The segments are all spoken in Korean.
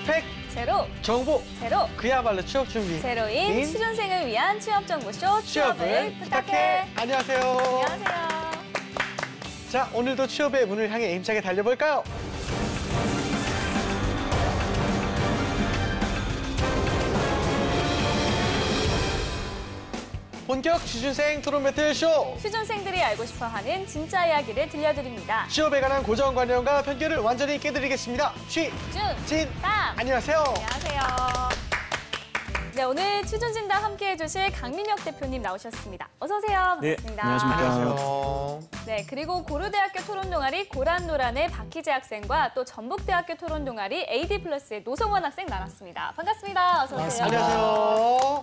팩 제로, 정보 제로, 그야말로 취업 준비 제로인 취준생을 위한 취업정보쇼 취업을 부탁해. 안녕하세요. 안녕하세요. 자, 오늘도 취업의 문을 향해 힘차게 달려볼까요? 본격 취준생 토론 배틀쇼! 취준생들이 알고 싶어하는 진짜 이야기를 들려드립니다. 취업에 관한 고정관념과 편견을 완전히 깨드리겠습니다. 취준진담! 안녕하세요. 안녕하세요. 네, 오늘 취준진담 함께해 주실 강민혁 대표님 나오셨습니다. 어서 오세요. 네, 반갑습니다. 안녕하십니까. 안녕하세요. 네, 그리고 고려대학교 토론동아리 고란노란의 박희재 학생과 또 전북대학교 토론동아리 AD+의 노성원 학생 나눴습니다. 반갑습니다. 어서 오세요. 안녕하세요.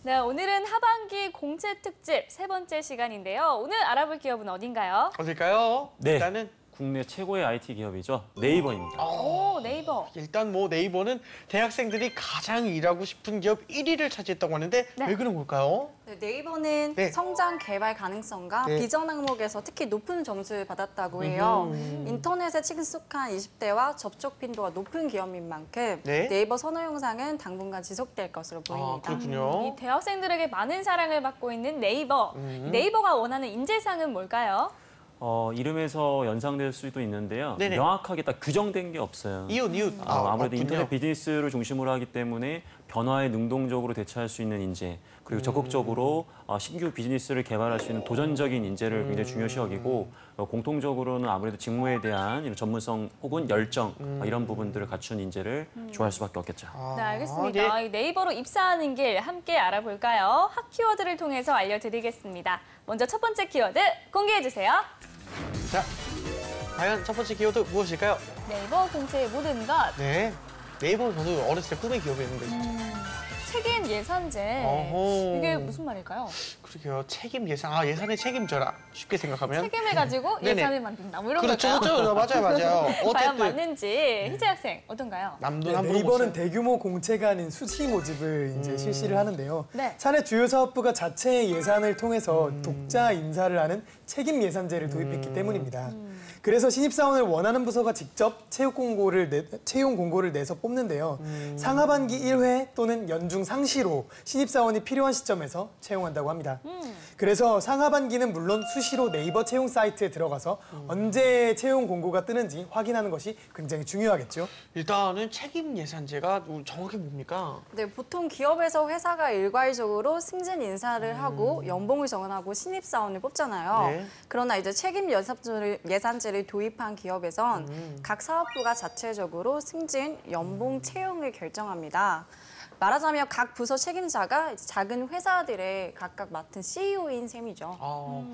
네, 오늘은 하반기 공채 특집 세 번째 시간인데요. 오늘 알아볼 기업은 어딘가요? 어딜까요? 네. 일단은 국내 최고의 IT 기업이죠. 네이버입니다. 오, 네이버. 일단 뭐 네이버는 대학생들이 가장 일하고 싶은 기업 1위를 차지했다고 하는데 네. 왜 그런 걸까요? 네, 네이버는 네. 성장 개발 가능성과 네. 비전 항목에서 특히 높은 점수를 받았다고 해요. 인터넷에 친숙한 20대와 접촉 빈도가 높은 기업인 만큼 네. 네이버 선호 영상은 당분간 지속될 것으로 보입니다. 그렇군요. 이 대학생들에게 많은 사랑을 받고 있는 네이버. 네이버가 원하는 인재상은 뭘까요? 이름에서 연상될 수도 있는데요. 네네. 명확하게 딱 규정된 게 없어요. 이웃. 아무래도 없군요. 인터넷 비즈니스를 중심으로 하기 때문에 변화에 능동적으로 대처할 수 있는 인재, 그리고 적극적으로 신규 비즈니스를 개발할 수 있는 도전적인 인재를 굉장히 중요시 여기고 공통적으로는 아무래도 직무에 대한 이런 전문성 혹은 열정 이런 부분들을 갖춘 인재를 좋아할 수밖에 없겠죠. 네, 알겠습니다. 이 네이버로 입사하는 길 함께 알아볼까요? 학 키워드를 통해서 알려드리겠습니다. 먼저 첫 번째 키워드 공개해주세요. 자, 과연 첫 번째 키워드 무엇일까요? 네이버 공채의 모든 것. 네, 네이버는 저도 어렸을 때 꿈의 기업이었는데 진짜. 책임 예산제. 어허. 이게 무슨 말일까요? 그러게요. 책임 예산. 예산에 책임져라. 쉽게 생각하면. 책임을 가지고 네네. 예산을 만든다. 뭐 이런 그렇죠, 걸까요? 그렇죠. 맞아요. 과연 어쨌든 맞는지 희재 학생 어떤가요? 남돈 네, 함부로 네이버는 못 써. 대규모 공채가 아닌 수시 모집을 이제 실시를 하는데요. 네. 사내 주요 사업부가 자체 예산을 통해서 독자 인사를 하는 책임 예산제를 도입했기 때문입니다. 그래서 신입사원을 원하는 부서가 직접 채용 공고를 내서 뽑는데요. 상하반기 1회 또는 연중 상시로 신입사원이 필요한 시점에서 채용한다고 합니다. 그래서 상하반기는 물론 수시로 네이버 채용 사이트에 들어가서 언제 채용 공고가 뜨는지 확인하는 것이 굉장히 중요하겠죠. 일단은 책임 예산제가 정확히 뭡니까? 네, 보통 기업에서 회사가 일괄적으로 승진 인사를 하고 연봉을 정하고 신입사원을 뽑잖아요. 네. 그러나 이제 책임 예산제를 도입한 기업에선 각 사업부가 자체적으로 승진, 연봉, 채용을 결정합니다. 말하자면 각 부서 책임자가 작은 회사들의 각각 맡은 CEO인 셈이죠.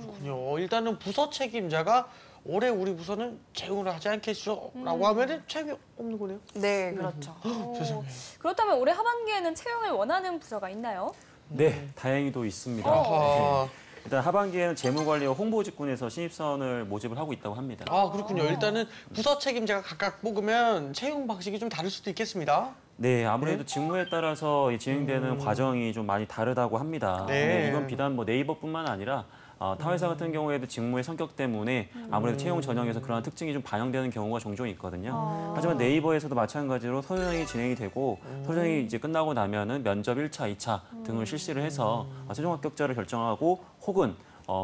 그렇군요. 일단은 부서 책임자가 올해 우리 부서는 채용을 하지 않겠어라고 하면은 책임이 없는 거네요. 네, 그렇죠. 세상에. 그렇다면 올해 하반기에는 채용을 원하는 부서가 있나요? 네, 다행히도 있습니다. 아하. 일단 하반기에는 재무관리와 홍보 직군에서 신입사원을 모집을 하고 있다고 합니다. 그렇군요. 일단은 부서 책임자가 각각 뽑으면 채용 방식이 좀 다를 수도 있겠습니다. 네, 아무래도 직무에 따라서 진행되는 과정이 좀 많이 다르다고 합니다. 네. 이건 비단 뭐 네이버뿐만 아니라 타 회사 같은 경우에도 직무의 성격 때문에 아무래도 채용 전형에서 그러한 특징이 좀 반영되는 경우가 종종 있거든요. 하지만 네이버에서도 마찬가지로 서류전형이 진행이 되고 서류전형이 이제 끝나고 나면은 면접 1차, 2차 등을 실시를 해서 최종 합격자를 결정하고 혹은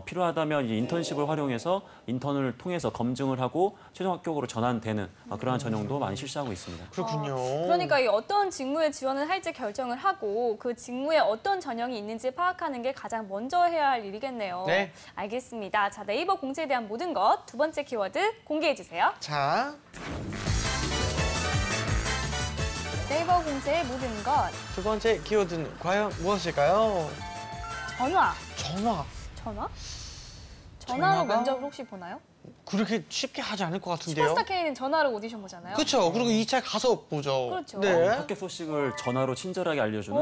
필요하다면 이제 인턴십을 활용해서 인턴을 통해서 검증을 하고 최종 합격으로 전환되는 그러한 전형도 많이 실시하고 있습니다. 그렇군요. 그러니까 이 어떤 직무에 지원을 할지 결정을 하고 그 직무에 어떤 전형이 있는지 파악하는 게 가장 먼저 해야 할 일이겠네요. 네. 알겠습니다. 자, 네이버 공채에 대한 모든 것 두 번째 키워드 공개해 주세요. 자, 네이버 공채의 모든 것. 두 번째 키워드는 과연 무엇일까요? 전화. 전화. 전화? 전화가? 전화로 면접을 혹시 보나요? 그렇게 쉽게 하지 않을 것 같은데요. 슈퍼스타 K는 전화로 오디션 보잖아요. 그렇죠. 그리고 2차 가서 보죠. 그렇죠. 네. 합격 소식을 전화로 친절하게 알려주는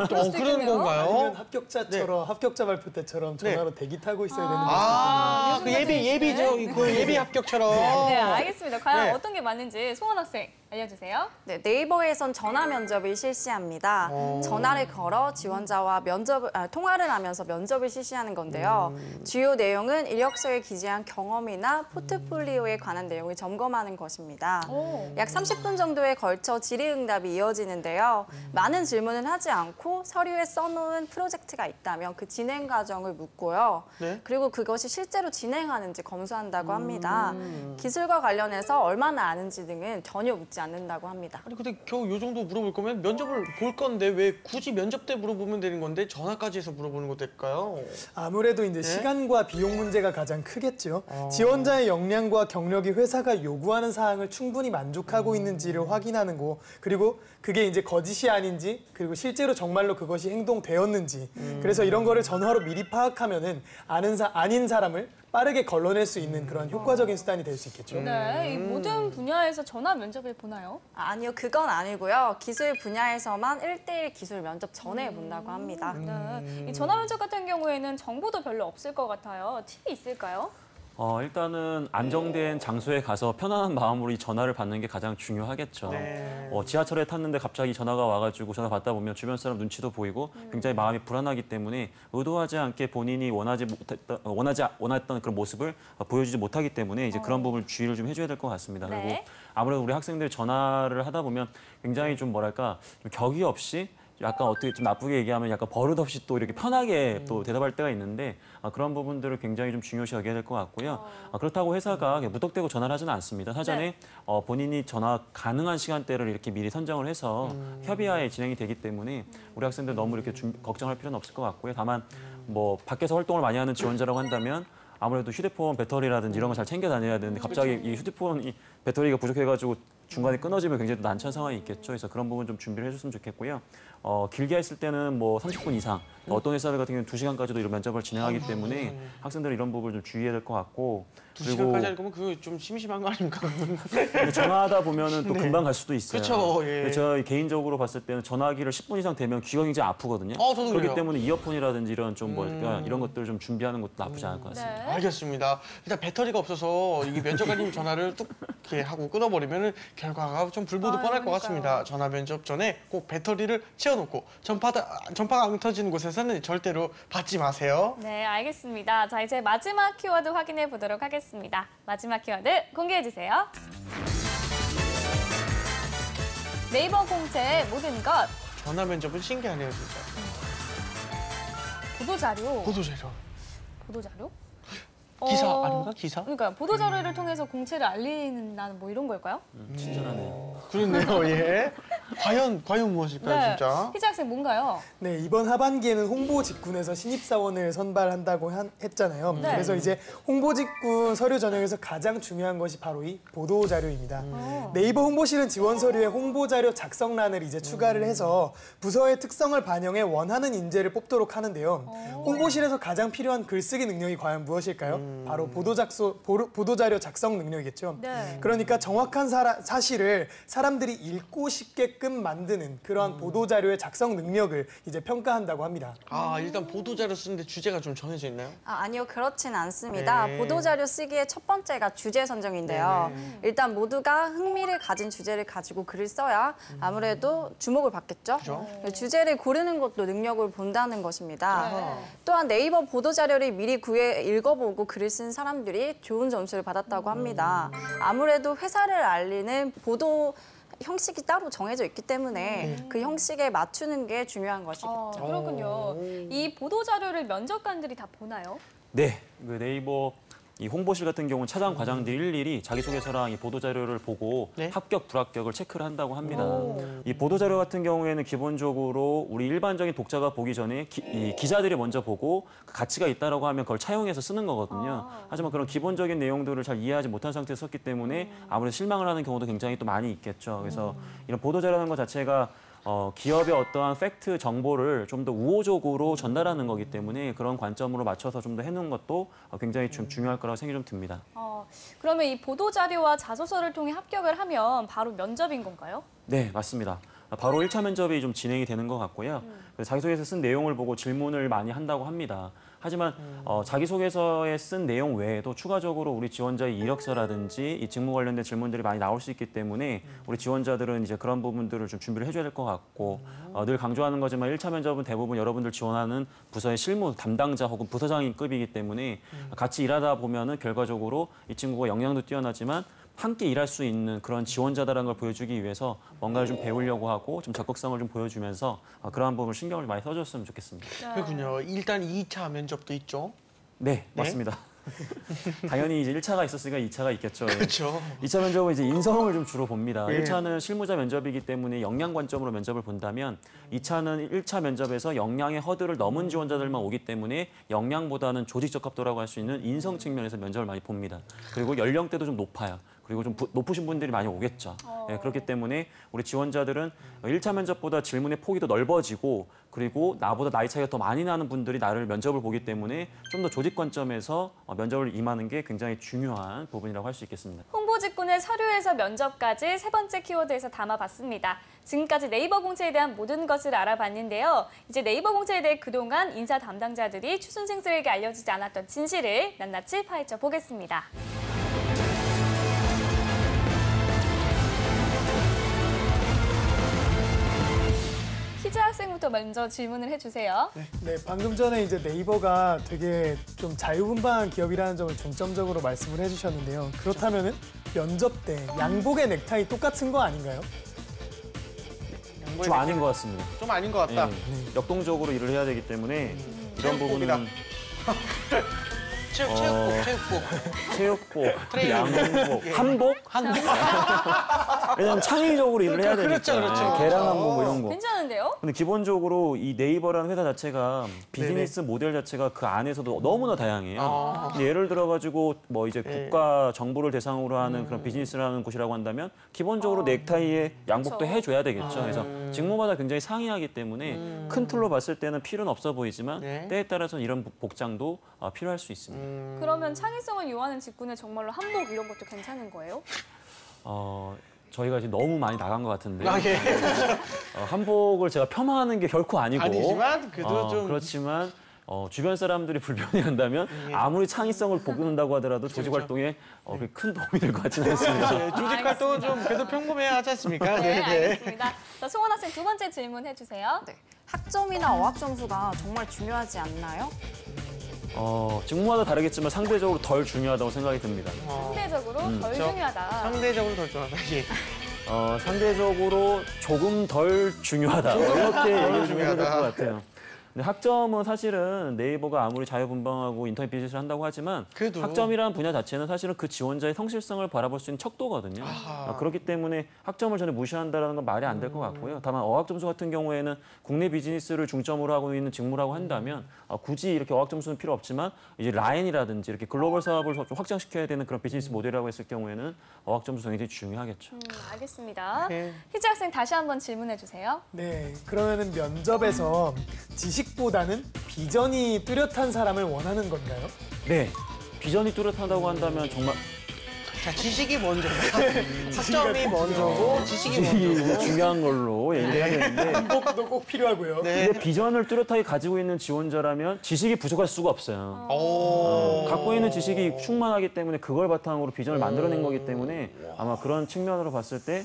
그럴 수도 그런 있겠네요. 건가요? 아니면 합격자처럼 합격자 발표 때처럼 전화로 대기 타고 있어야 되는 거죠. 그 예비죠. 그 예비 합격처럼. 네, 알겠습니다. 과연 네. 어떤 게 맞는지 송원 학생. 알려주세요. 네, 네이버에선 전화 면접을 실시합니다. 전화를 걸어 지원자와 통화를 하면서 면접을 실시하는 건데요. 주요 내용은 이력서에 기재한 경험이나 포트폴리오에 관한 내용을 점검하는 것입니다. 약 30분 정도에 걸쳐 질의응답이 이어지는데요. 많은 질문은 하지 않고 서류에 써놓은 프로젝트가 있다면 그 진행 과정을 묻고요. 네? 그리고 그것이 실제로 진행하는지 검수한다고 합니다. 기술과 관련해서 얼마나 아는지 등은 전혀 묻지 않는다고 합니다. 아니 근데 겨우 요 정도 물어볼 거면 면접을 볼 건데 왜 굳이 면접 때 물어보면 되는 건데 전화까지 해서 물어보는 거 될까요? 아무래도 이제 시간과 비용 문제가 가장 크겠죠. 지원자의 역량과 경력이 회사가 요구하는 사항을 충분히 만족하고 있는지를 확인하는 거, 그리고 그게 이제 거짓이 아닌지, 그리고 실제로 정말로 그것이 행동되었는지. 그래서 이런 거를 전화로 미리 파악하면은 아닌 사람을 빠르게 걸러낼 수 있는 그런 효과적인 수단이 될 수 있겠죠. 네, 이 모든 분야에서 전화 면접을 보나요? 아니요, 그건 아니고요. 기술 분야에서만 1대1 기술 면접 전에 본다고 합니다. 네, 이 전화 면접 같은 경우에는 정보도 별로 없을 것 같아요. 팁이 있을까요? 일단은 안정된 장소에 가서 편안한 마음으로 이 전화를 받는 게 가장 중요하겠죠. 네. 지하철에 탔는데 갑자기 전화가 와가지고 전화 받다 보면 주변 사람 눈치도 보이고 굉장히 마음이 불안하기 때문에 의도하지 않게 본인이 원했던 그런 모습을 보여주지 못하기 때문에 이제 그런 부분을 주의를 좀 해줘야 될 것 같습니다. 네. 그리고 아무래도 우리 학생들 전화를 하다 보면 굉장히 좀 뭐랄까 좀 격의 없이 약간 어떻게 좀 나쁘게 얘기하면 약간 버릇없이 또 이렇게 편하게 또 대답할 때가 있는데 그런 부분들을 굉장히 좀 중요시 여겨야 될 것 같고요. 그렇다고 회사가 무턱대고 전화를 하지는 않습니다. 사전에 본인이 전화 가능한 시간대를 이렇게 미리 선정을 해서 협의하에 진행이 되기 때문에 우리 학생들 너무 이렇게 걱정할 필요는 없을 것 같고요. 다만 뭐 밖에서 활동을 많이 하는 지원자라고 한다면 아무래도 휴대폰 배터리라든지 이런 거 잘 챙겨 다녀야 되는데 갑자기 이 휴대폰이 배터리가 부족해가지고 중간에 끊어지면 굉장히 또 난처한 상황이 있겠죠. 그래서 그런 부분 좀 준비를 해줬으면 좋겠고요. 길게 했을 때는 뭐 30분 이상, 어떤 회사들 같은 경우는 2시간까지도 이런 면접을 진행하기 때문에 학생들은 이런 부분을 좀 주의해야 될 것 같고. 2시간까지 할 거면 그거 좀 심심한 거 아닙니까? 근데 전화하다 보면은 또 금방 갈 수도 있어요. 그렇죠. 예. 근데 저 개인적으로 봤을 때는 전화기를 10분 이상 되면 귀가 굉장히 아프거든요. 저도 그렇기 그래요. 때문에 이어폰이라든지 이런 좀 뭐랄까 이런 것들 좀 준비하는 것도 나쁘지 않을 것 같습니다. 네. 알겠습니다. 일단 배터리가 없어서 이게 면접관님 전화를 뚝 이렇게 하고 끊어버리면 결과가 좀 불보듯 뻔할 것 그러니까요. 같습니다. 전화 면접 전에 꼭 배터리를 채워놓고 전파가 안 터지는 곳에서는 절대로 받지 마세요. 네, 알겠습니다. 자, 이제 마지막 키워드 확인해 보도록 하겠습니다. 마지막 키워드 공개해 주세요. 네이버 공채의 모든 것, 전화 면접은 신기하네요, 진짜. 보도자료. 보도자료. 보도자료? 기사 아닌가? 기사? 그러니까 보도자료를 통해서 공채를 알리는다는 뭐 이런 걸까요? 친절하네요. 그렇네요, 예. 과연 무엇일까요, 진짜? 희재 학생 뭔가요? 네, 이번 하반기에는 홍보 직군에서 신입사원을 선발한다고 했잖아요. 네. 그래서 이제 홍보 직군 서류 전형에서 가장 중요한 것이 바로 이 보도 자료입니다. 네이버 홍보실은 지원 서류에 홍보 자료 작성란을 이제 추가를 해서 부서의 특성을 반영해 원하는 인재를 뽑도록 하는데요. 홍보실에서 가장 필요한 글쓰기 능력이 과연 무엇일까요? 바로 보도 자료 작성 능력이겠죠. 네. 그러니까 정확한 사실을 사람들이 읽고 싶게끔 만드는 그러한 보도 자료의 작성 능력을 이제 평가한다고 합니다. 일단 보도자료 쓰는데 주제가 좀 정해져 있나요? 아니요, 그렇진 않습니다. 네. 보도자료 쓰기의 첫 번째가 주제 선정인데요. 일단 모두가 흥미를 가진 주제를 가지고 글을 써야 아무래도 주목을 받겠죠. 주제를 고르는 것도 능력을 본다는 것입니다. 또한 네이버 보도자료를 미리 구해 읽어보고 글을 쓴 사람들이 좋은 점수를 받았다고 합니다. 아무래도 회사를 알리는 보도 형식이 따로 정해져 있기 때문에 그 형식에 맞추는 게 중요한 것이겠죠. 그렇군요. 이 보도자료를 면접관들이 다 보나요? 네, 그 네이버 이 홍보실 같은 경우는 차장 과장들이 일일이 자기소개서랑 이 보도자료를 보고 네? 합격, 불합격을 체크를 한다고 합니다. 이 보도자료 같은 경우에는 기본적으로 우리 일반적인 독자가 보기 전에 이 기자들이 먼저 보고 그 가치가 있다라고 하면 그걸 차용해서 쓰는 거거든요. 하지만 그런 기본적인 내용들을 잘 이해하지 못한 상태에서 썼기 때문에 아무래도 실망을 하는 경우도 굉장히 또 많이 있겠죠. 그래서 이런 보도자료라는 것 자체가 기업의 어떠한 팩트 정보를 좀 더 우호적으로 전달하는 거기 때문에 그런 관점으로 맞춰서 좀 더 해놓은 것도 굉장히 좀 중요할 거라고 생각이 좀 듭니다. 그러면 이 보도자료와 자소서를 통해 합격을 하면 바로 면접인 건가요? 네, 맞습니다. 바로 1차 면접이 좀 진행이 되는 것 같고요. 그래서 자기소개서 쓴 내용을 보고 질문을 많이 한다고 합니다. 하지만 자기소개서에 쓴 내용 외에도 추가적으로 우리 지원자의 이력서라든지 이 직무 관련된 질문들이 많이 나올 수 있기 때문에 우리 지원자들은 이제 그런 부분들을 좀 준비를 해줘야 될 것 같고 늘 강조하는 거지만 1차 면접은 대부분 여러분들 지원하는 부서의 실무 담당자 혹은 부서장님급이기 때문에 같이 일하다 보면은 결과적으로 이 친구가 역량도 뛰어나지만 함께 일할 수 있는 그런 지원자다라는 걸 보여주기 위해서 뭔가를 좀 배우려고 하고 좀 적극성을 좀 보여주면서 그러한 부분을 신경을 많이 써줬으면 좋겠습니다. 그렇군요. 일단 2차 면접도 있죠. 네, 맞습니다. 당연히 이제 1차가 있었으니까 2차가 있겠죠. 예. 그렇죠. 2차 면접은 이제 인성을 좀 주로 봅니다. 예. 1차는 실무자 면접이기 때문에 역량 관점으로 면접을 본다면 2차는 1차 면접에서 역량의 허들을 넘은 지원자들만 오기 때문에 역량보다는 조직 적합도라고 할 수 있는 인성 측면에서 면접을 많이 봅니다. 그리고 연령대도 좀 높아요. 그리고 좀 높으신 분들이 많이 오겠죠. 예, 그렇기 때문에 우리 지원자들은 1차 면접보다 질문의 폭이 더 넓어지고 그리고 나보다 나이 차이가 더 많이 나는 분들이 나를 면접을 보기 때문에 좀 더 조직 관점에서 면접을 임하는 게 굉장히 중요한 부분이라고 할 수 있겠습니다. 홍보 직군의 서류에서 면접까지 3번째 키워드에서 담아봤습니다. 지금까지 네이버 공채에 대한 모든 것을 알아봤는데요. 이제 네이버 공채에 대해 그동안 인사 담당자들이 취준생들에게 알려지지 않았던 진실을 낱낱이 파헤쳐 보겠습니다. 희재 학생부터 먼저 질문을 해주세요. 네, 방금 전에 이제 네이버가 되게 좀 자유분방한 기업이라는 점을 중점적으로 말씀을 해주셨는데요. 그렇다면은 면접 때 양복의 넥타이 똑같은 거 아닌가요? 좀 아닌 것 같습니다. 좀 아닌 것 같다. 예, 역동적으로 일을 해야 되기 때문에 이런 체육복이다. 부분은 체육복. 체육복, 트레이닝복. 양복, 한복? 왜냐면 창의적으로 일을 해야 되니까. 그렇죠, 그렇죠. 예, 계량한복 뭐 이런 거. 괜찮은데요? 근데 기본적으로 이 네이버라는 회사 자체가 비즈니스 모델 자체가 그 안에서도 너무나 다양해요. 근데 예를 들어가지고 뭐 이제 국가 정부를 대상으로 하는 그런 비즈니스를 하는 곳이라고 한다면 기본적으로 넥타이에 양복도 그렇죠. 해줘야 되겠죠. 그래서 직무마다 굉장히 상이하기 때문에 큰 틀로 봤을 때는 필요는 없어 보이지만 네. 때에 따라서는 이런 복장도 필요할 수 있습니다. 그러면 창의성을 요하는 직군에 정말로 한복 이런 것도 괜찮은 거예요? 저희가 지금 너무 많이 나간 것 같은데 예. 한복을 제가 폄하하는 게 결코 아니고 아니지만 그래도 좀 그렇지만 주변 사람들이 불편해한다면 아무리 창의성을 돋는다고 하더라도 조직 활동에 그게 큰 도움이 될 것 같지는 않습니다. 네, 조직 활동은 좀 그래도 평범해야 하지 않습니까? 네, 알겠습니다. 자, 송원 학생 두 번째 질문 해주세요. 네. 학점이나 어학 점수가 정말 중요하지 않나요? 직무마다 다르겠지만 상대적으로 덜 중요하다고 생각이 듭니다. 상대적으로 덜 그렇죠. 중요하다. 상대적으로 더 좋아하다. 예. 상대적으로 조금 덜 중요하다. 이렇게 얘기를 좀 해야 될 것 중요하다. 같아요. 근데 학점은 사실은 네이버가 아무리 자유분방하고 인터넷 비즈니스를 한다고 하지만 그래도. 학점이라는 분야 자체는 사실은 그 지원자의 성실성을 바라볼 수 있는 척도거든요. 그렇기 때문에 학점을 전혀 무시한다는 건 말이 안 될 것 같고요. 다만 어학 점수 같은 경우에는 국내 비즈니스를 중점으로 하고 있는 직무라고 한다면 굳이 이렇게 어학 점수는 필요 없지만 이제 라인이라든지 이렇게 글로벌 사업을 좀 확장시켜야 되는 그런 비즈니스 모델이라고 했을 경우에는 어학 점수 굉장히 중요하겠죠. 알겠습니다. 네. 희재 학생 다시 한번 질문해 주세요. 네, 그러면은 면접에서 지식보다는 비전이 뚜렷한 사람을 원하는 건가요? 네. 비전이 뚜렷하다고 한다면 정말 자, 지식이 먼저다. 학점이 먼저고 지식이 먼저고. 중요한 걸로 얘기를 해야 되는데 한복도 꼭 필요하고요. 네. 근데 비전을 뚜렷하게 가지고 있는 지원자라면 지식이 부족할 수가 없어요. 오. 갖고 있는 지식이 충만하기 때문에 그걸 바탕으로 비전을 만들어낸 거기 때문에 아마 그런 측면으로 봤을 때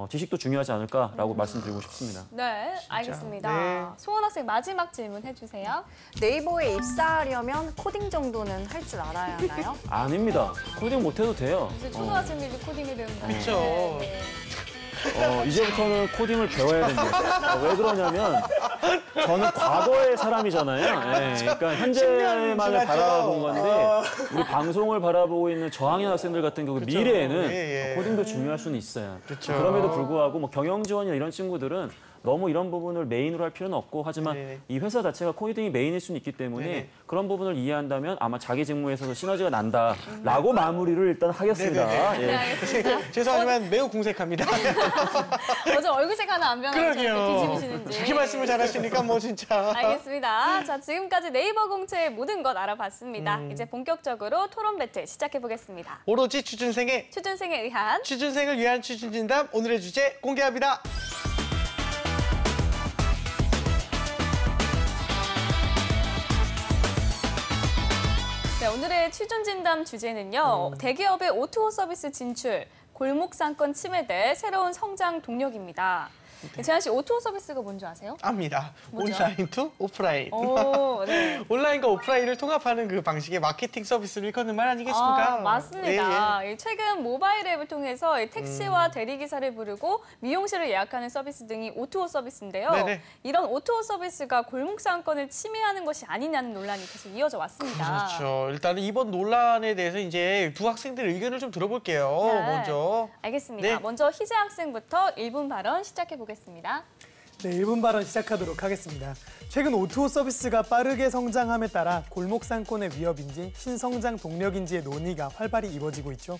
지식도 중요하지 않을까라고 말씀드리고 싶습니다. 네, 알겠습니다. 네. 소원 학생 마지막 질문 해주세요. 네이버에 입사하려면 코딩 정도는 할 줄 알아야 하나요? 아닙니다. 코딩 못해도 돼요. 이제 초등학생들도 코딩을 배운다. 그렇죠. 네. 이제부터는 코딩을 배워야 됩니다. 왜 그러냐면 저는 과거의 사람이잖아요. 네, 그러니까 현재만을 지났죠. 바라본 건데 우리 방송을 바라보고 있는 저학년 학생들 같은 경우 미래에는 예, 예. 코딩도 중요할 수는 있어요. 그렇죠. 그럼에도 불구하고 뭐 경영 지원이나 이런 친구들은 너무 이런 부분을 메인으로 할 필요는 없고 하지만 네네. 이 회사 자체가 코딩이 메인일 수는 있기 때문에 네네. 그런 부분을 이해한다면 아마 자기 직무에서도 시너지가 난다라고 마무리를 일단 하겠습니다. 네네네. 예. 네, 알겠습니다. 죄송하지만 매우 궁색합니다. 어제 얼굴색 하나 안 변하고 그러게요. 뒤집으시는지. 그렇게 말씀을 잘하시니까 뭐 진짜. 알겠습니다. 자, 지금까지 네이버 공채의 모든 것 알아봤습니다. 이제 본격적으로 토론 배틀 시작해 보겠습니다. 오로지 취준생의 취준생에 의한 취준생을 위한 취준진담 오늘의 주제 공개합니다. 오늘의 취준 진담 주제는요. 대기업의 O2O 서비스 진출, 골목 상권 침해 대 새로운 성장 동력입니다. 재한 씨, O2O 서비스가 뭔지 아세요? 압니다. 뭐죠? 온라인 투 오프라인. 오, 네. 온라인과 오프라인을 통합하는 그 방식의 마케팅 서비스를 일컫는 말 아니겠습니까? 아, 맞습니다. 예, 예. 최근 모바일 앱을 통해서 택시와 대리기사를 부르고 미용실을 예약하는 서비스 등이 O2O 서비스인데요. 네네. 이런 O2O 서비스가 골목 상권을 침해하는 것이 아니냐는 논란이 계속 이어져 왔습니다. 그렇죠. 일단은 이번 논란에 대해서 이제 두 학생들 의견을 좀 들어볼게요. 네. 먼저. 알겠습니다. 네. 먼저 희재 학생부터 1분 발언 시작해 보겠습니다. 네, 1분 발언 시작하도록 하겠습니다. 최근 O2O 서비스가 빠르게 성장함에 따라 골목 상권의 위협인지 신성장 동력인지의 논의가 활발히 이루어지고 있죠.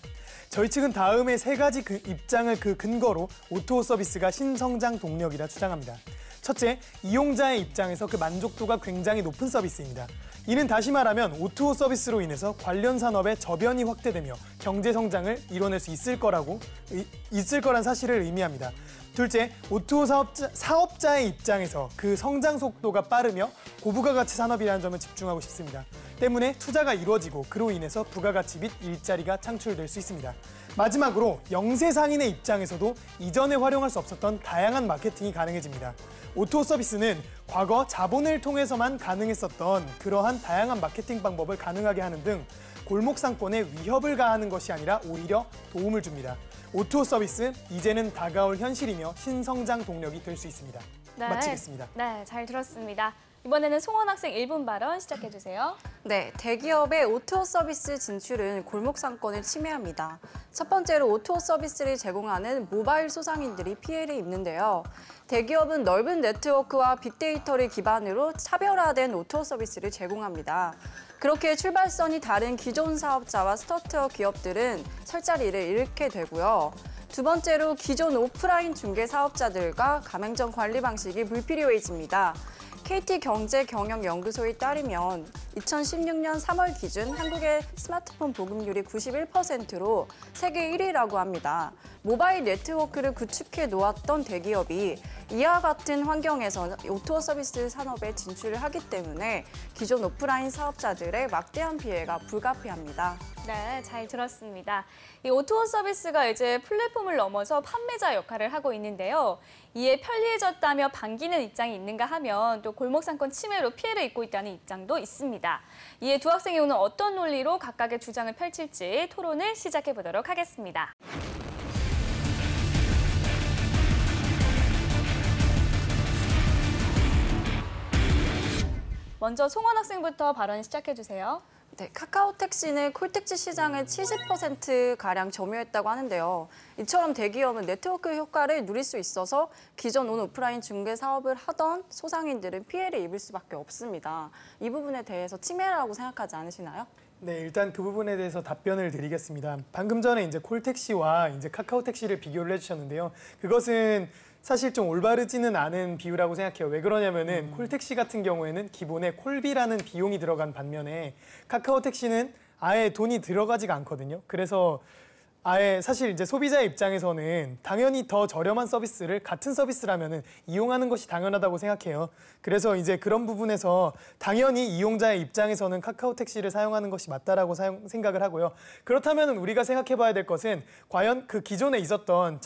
저희 측은 다음에 세 가지 입장을 그 근거로 O2O 서비스가 신성장 동력이라 주장합니다. 첫째, 이용자의 입장에서 그 만족도가 굉장히 높은 서비스입니다. 이는 다시 말하면 O2O 서비스로 인해서 관련 산업의 저변이 확대되며 경제 성장을 이뤄낼 수 있을 거란 사실을 의미합니다. 둘째, O2O 사업자의 입장에서 그 성장 속도가 빠르며 고부가가치 산업이라는 점을 집중하고 싶습니다. 때문에 투자가 이루어지고 그로 인해서 부가가치 및 일자리가 창출될 수 있습니다. 마지막으로 영세상인의 입장에서도 이전에 활용할 수 없었던 다양한 마케팅이 가능해집니다. O2O 서비스는 과거 자본을 통해서만 가능했었던 그러한 다양한 마케팅 방법을 가능하게 하는 등 골목 상권에 위협을 가하는 것이 아니라 오히려 도움을 줍니다. O2O 서비스, 이제는 다가올 현실이며 신성장 동력이 될 수 있습니다. 네. 마치겠습니다. 네, 잘 들었습니다. 이번에는 송원 학생 1분 발언 시작해 주세요. 네, 대기업의 O2O 서비스 진출은 골목 상권을 침해합니다. 첫 번째로 O2O 서비스를 제공하는 모바일 소상인들이 피해를 입는데요. 대기업은 넓은 네트워크와 빅데이터를 기반으로 차별화된 O2O 서비스를 제공합니다. 그렇게 출발선이 다른 기존 사업자와 스타트업 기업들은 설 자리를 잃게 되고요. 두 번째로 기존 오프라인 중개 사업자들과 가맹점 관리 방식이 불필요해집니다. KT경제경영연구소에 따르면 2016년 3월 기준 한국의 스마트폰 보급률이 91%로 세계 1위라고 합니다. 모바일 네트워크를 구축해 놓았던 대기업이 이와 같은 환경에서 O2O 서비스 산업에 진출을 하기 때문에 기존 오프라인 사업자들의 막대한 피해가 불가피합니다. 네, 잘 들었습니다. 이 O2O 서비스가 이제 플랫폼을 넘어서 판매자 역할을 하고 있는데요. 이에 편리해졌다며 반기는 입장이 있는가 하면 또 골목상권 침해로 피해를 입고 있다는 입장도 있습니다. 이에 두 학생이 오늘 어떤 논리로 각각의 주장을 펼칠지 토론을 시작해 보도록 하겠습니다. 먼저 송원 학생부터 발언 시작해 주세요. 네, 카카오택시는 콜택시 시장을 70%가량 점유했다고 하는데요. 이처럼 대기업은 네트워크 효과를 누릴 수 있어서 기존 오프라인 중개 사업을 하던 소상인들은 피해를 입을 수밖에 없습니다. 이 부분에 대해서 침해라고 생각하지 않으시나요? 네, 일단 그 부분에 대해서 답변을 드리겠습니다. 방금 전에 이제 콜택시와 이제 카카오택시를 비교를 해주셨는데요. 그것은 사실 좀 올바르지는 않은 비유라고 생각해요. 왜 그러냐면은 콜택시 같은 경우에는 기본에 콜비라는 비용이 들어간 반면에 카카오택시는 아예 돈이 들어가지가 않거든요. 그래서 아예 사실 이제 소비자의 입장에서는 당연히 더 저렴한 서비스를 같은 서비스라면은 이용하는 것이 당연하다고 생각해요. 그래서 이제 그런 부분에서 당연히 이용자의 입장에서는 카카오택시를 사용하는 것이 맞다라고 생각을 하고요. 그렇다면 우리가 생각해봐야 될 것은 과연 그 기존에 있었던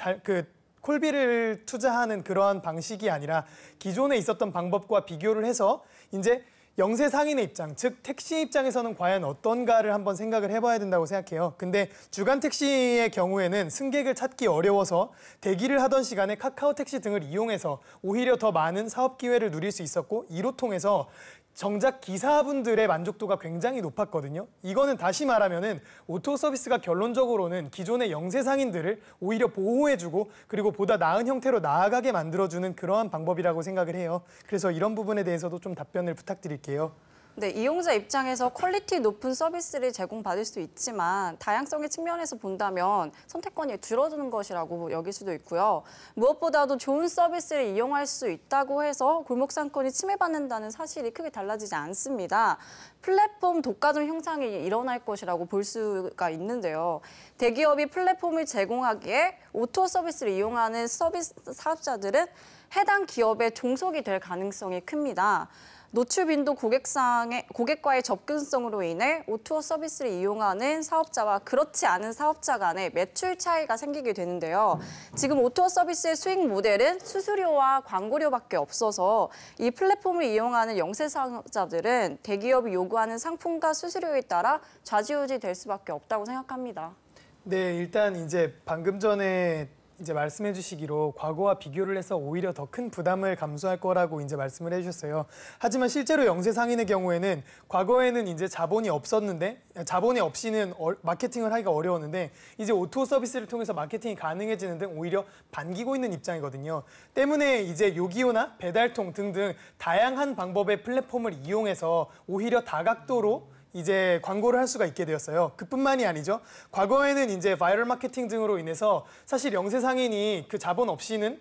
콜비를 투자하는 그러한 방식이 아니라 기존에 있었던 방법과 비교를 해서 이제 영세 상인의 입장, 즉 택시 입장에서는 과연 어떤가를 한번 생각을 해봐야 된다고 생각해요. 근데 주간 택시의 경우에는 승객을 찾기 어려워서 대기를 하던 시간에 카카오택시 등을 이용해서 오히려 더 많은 사업 기회를 누릴 수 있었고 이로 통해서 정작 기사분들의 만족도가 굉장히 높았거든요. 이거는 다시 말하면은 O2O 서비스가 결론적으로는 기존의 영세 상인들을 오히려 보호해주고 그리고 보다 나은 형태로 나아가게 만들어주는 그러한 방법이라고 생각을 해요. 그래서 이런 부분에 대해서도 좀 답변을 부탁드릴게요. 네, 이용자 입장에서 퀄리티 높은 서비스를 제공받을 수 있지만 다양성의 측면에서 본다면 선택권이 줄어드는 것이라고 여길 수도 있고요. 무엇보다도 좋은 서비스를 이용할 수 있다고 해서 골목 상권이 침해받는다는 사실이 크게 달라지지 않습니다. 플랫폼 독과점 형상이 일어날 것이라고 볼 수가 있는데요. 대기업이 플랫폼을 제공하기에 O2O 서비스를 이용하는 서비스 사업자들은 해당 기업의 종속이 될 가능성이 큽니다. 노출 빈도 고객과의 접근성으로 인해 O2O 서비스를 이용하는 사업자와 그렇지 않은 사업자 간의 매출 차이가 생기게 되는데요. 지금 O2O 서비스의 수익 모델은 수수료와 광고료밖에 없어서 이 플랫폼을 이용하는 영세 사업자들은 대기업이 요구하는 상품과 수수료에 따라 좌지우지 될 수밖에 없다고 생각합니다. 네, 일단 이제 방금 전에 이제 말씀해 주시기로 과거와 비교를 해서 오히려 더 큰 부담을 감수할 거라고 이제 말씀을 해주셨어요. 하지만 실제로 영세 상인의 경우에는 과거에는 이제 자본이 없었는데 자본이 없이는 마케팅을 하기가 어려웠는데 이제 O2O 서비스를 통해서 마케팅이 가능해지는 등 오히려 반기고 있는 입장이거든요. 때문에 이제 요기요나 배달통 등등 다양한 방법의 플랫폼을 이용해서 오히려 다각도로 이제 광고를 할 수가 있게 되었어요. 그뿐만이 아니죠. 과거에는 이제 바이럴 마케팅 등으로 인해서 사실 영세 상인이 그 자본 없이는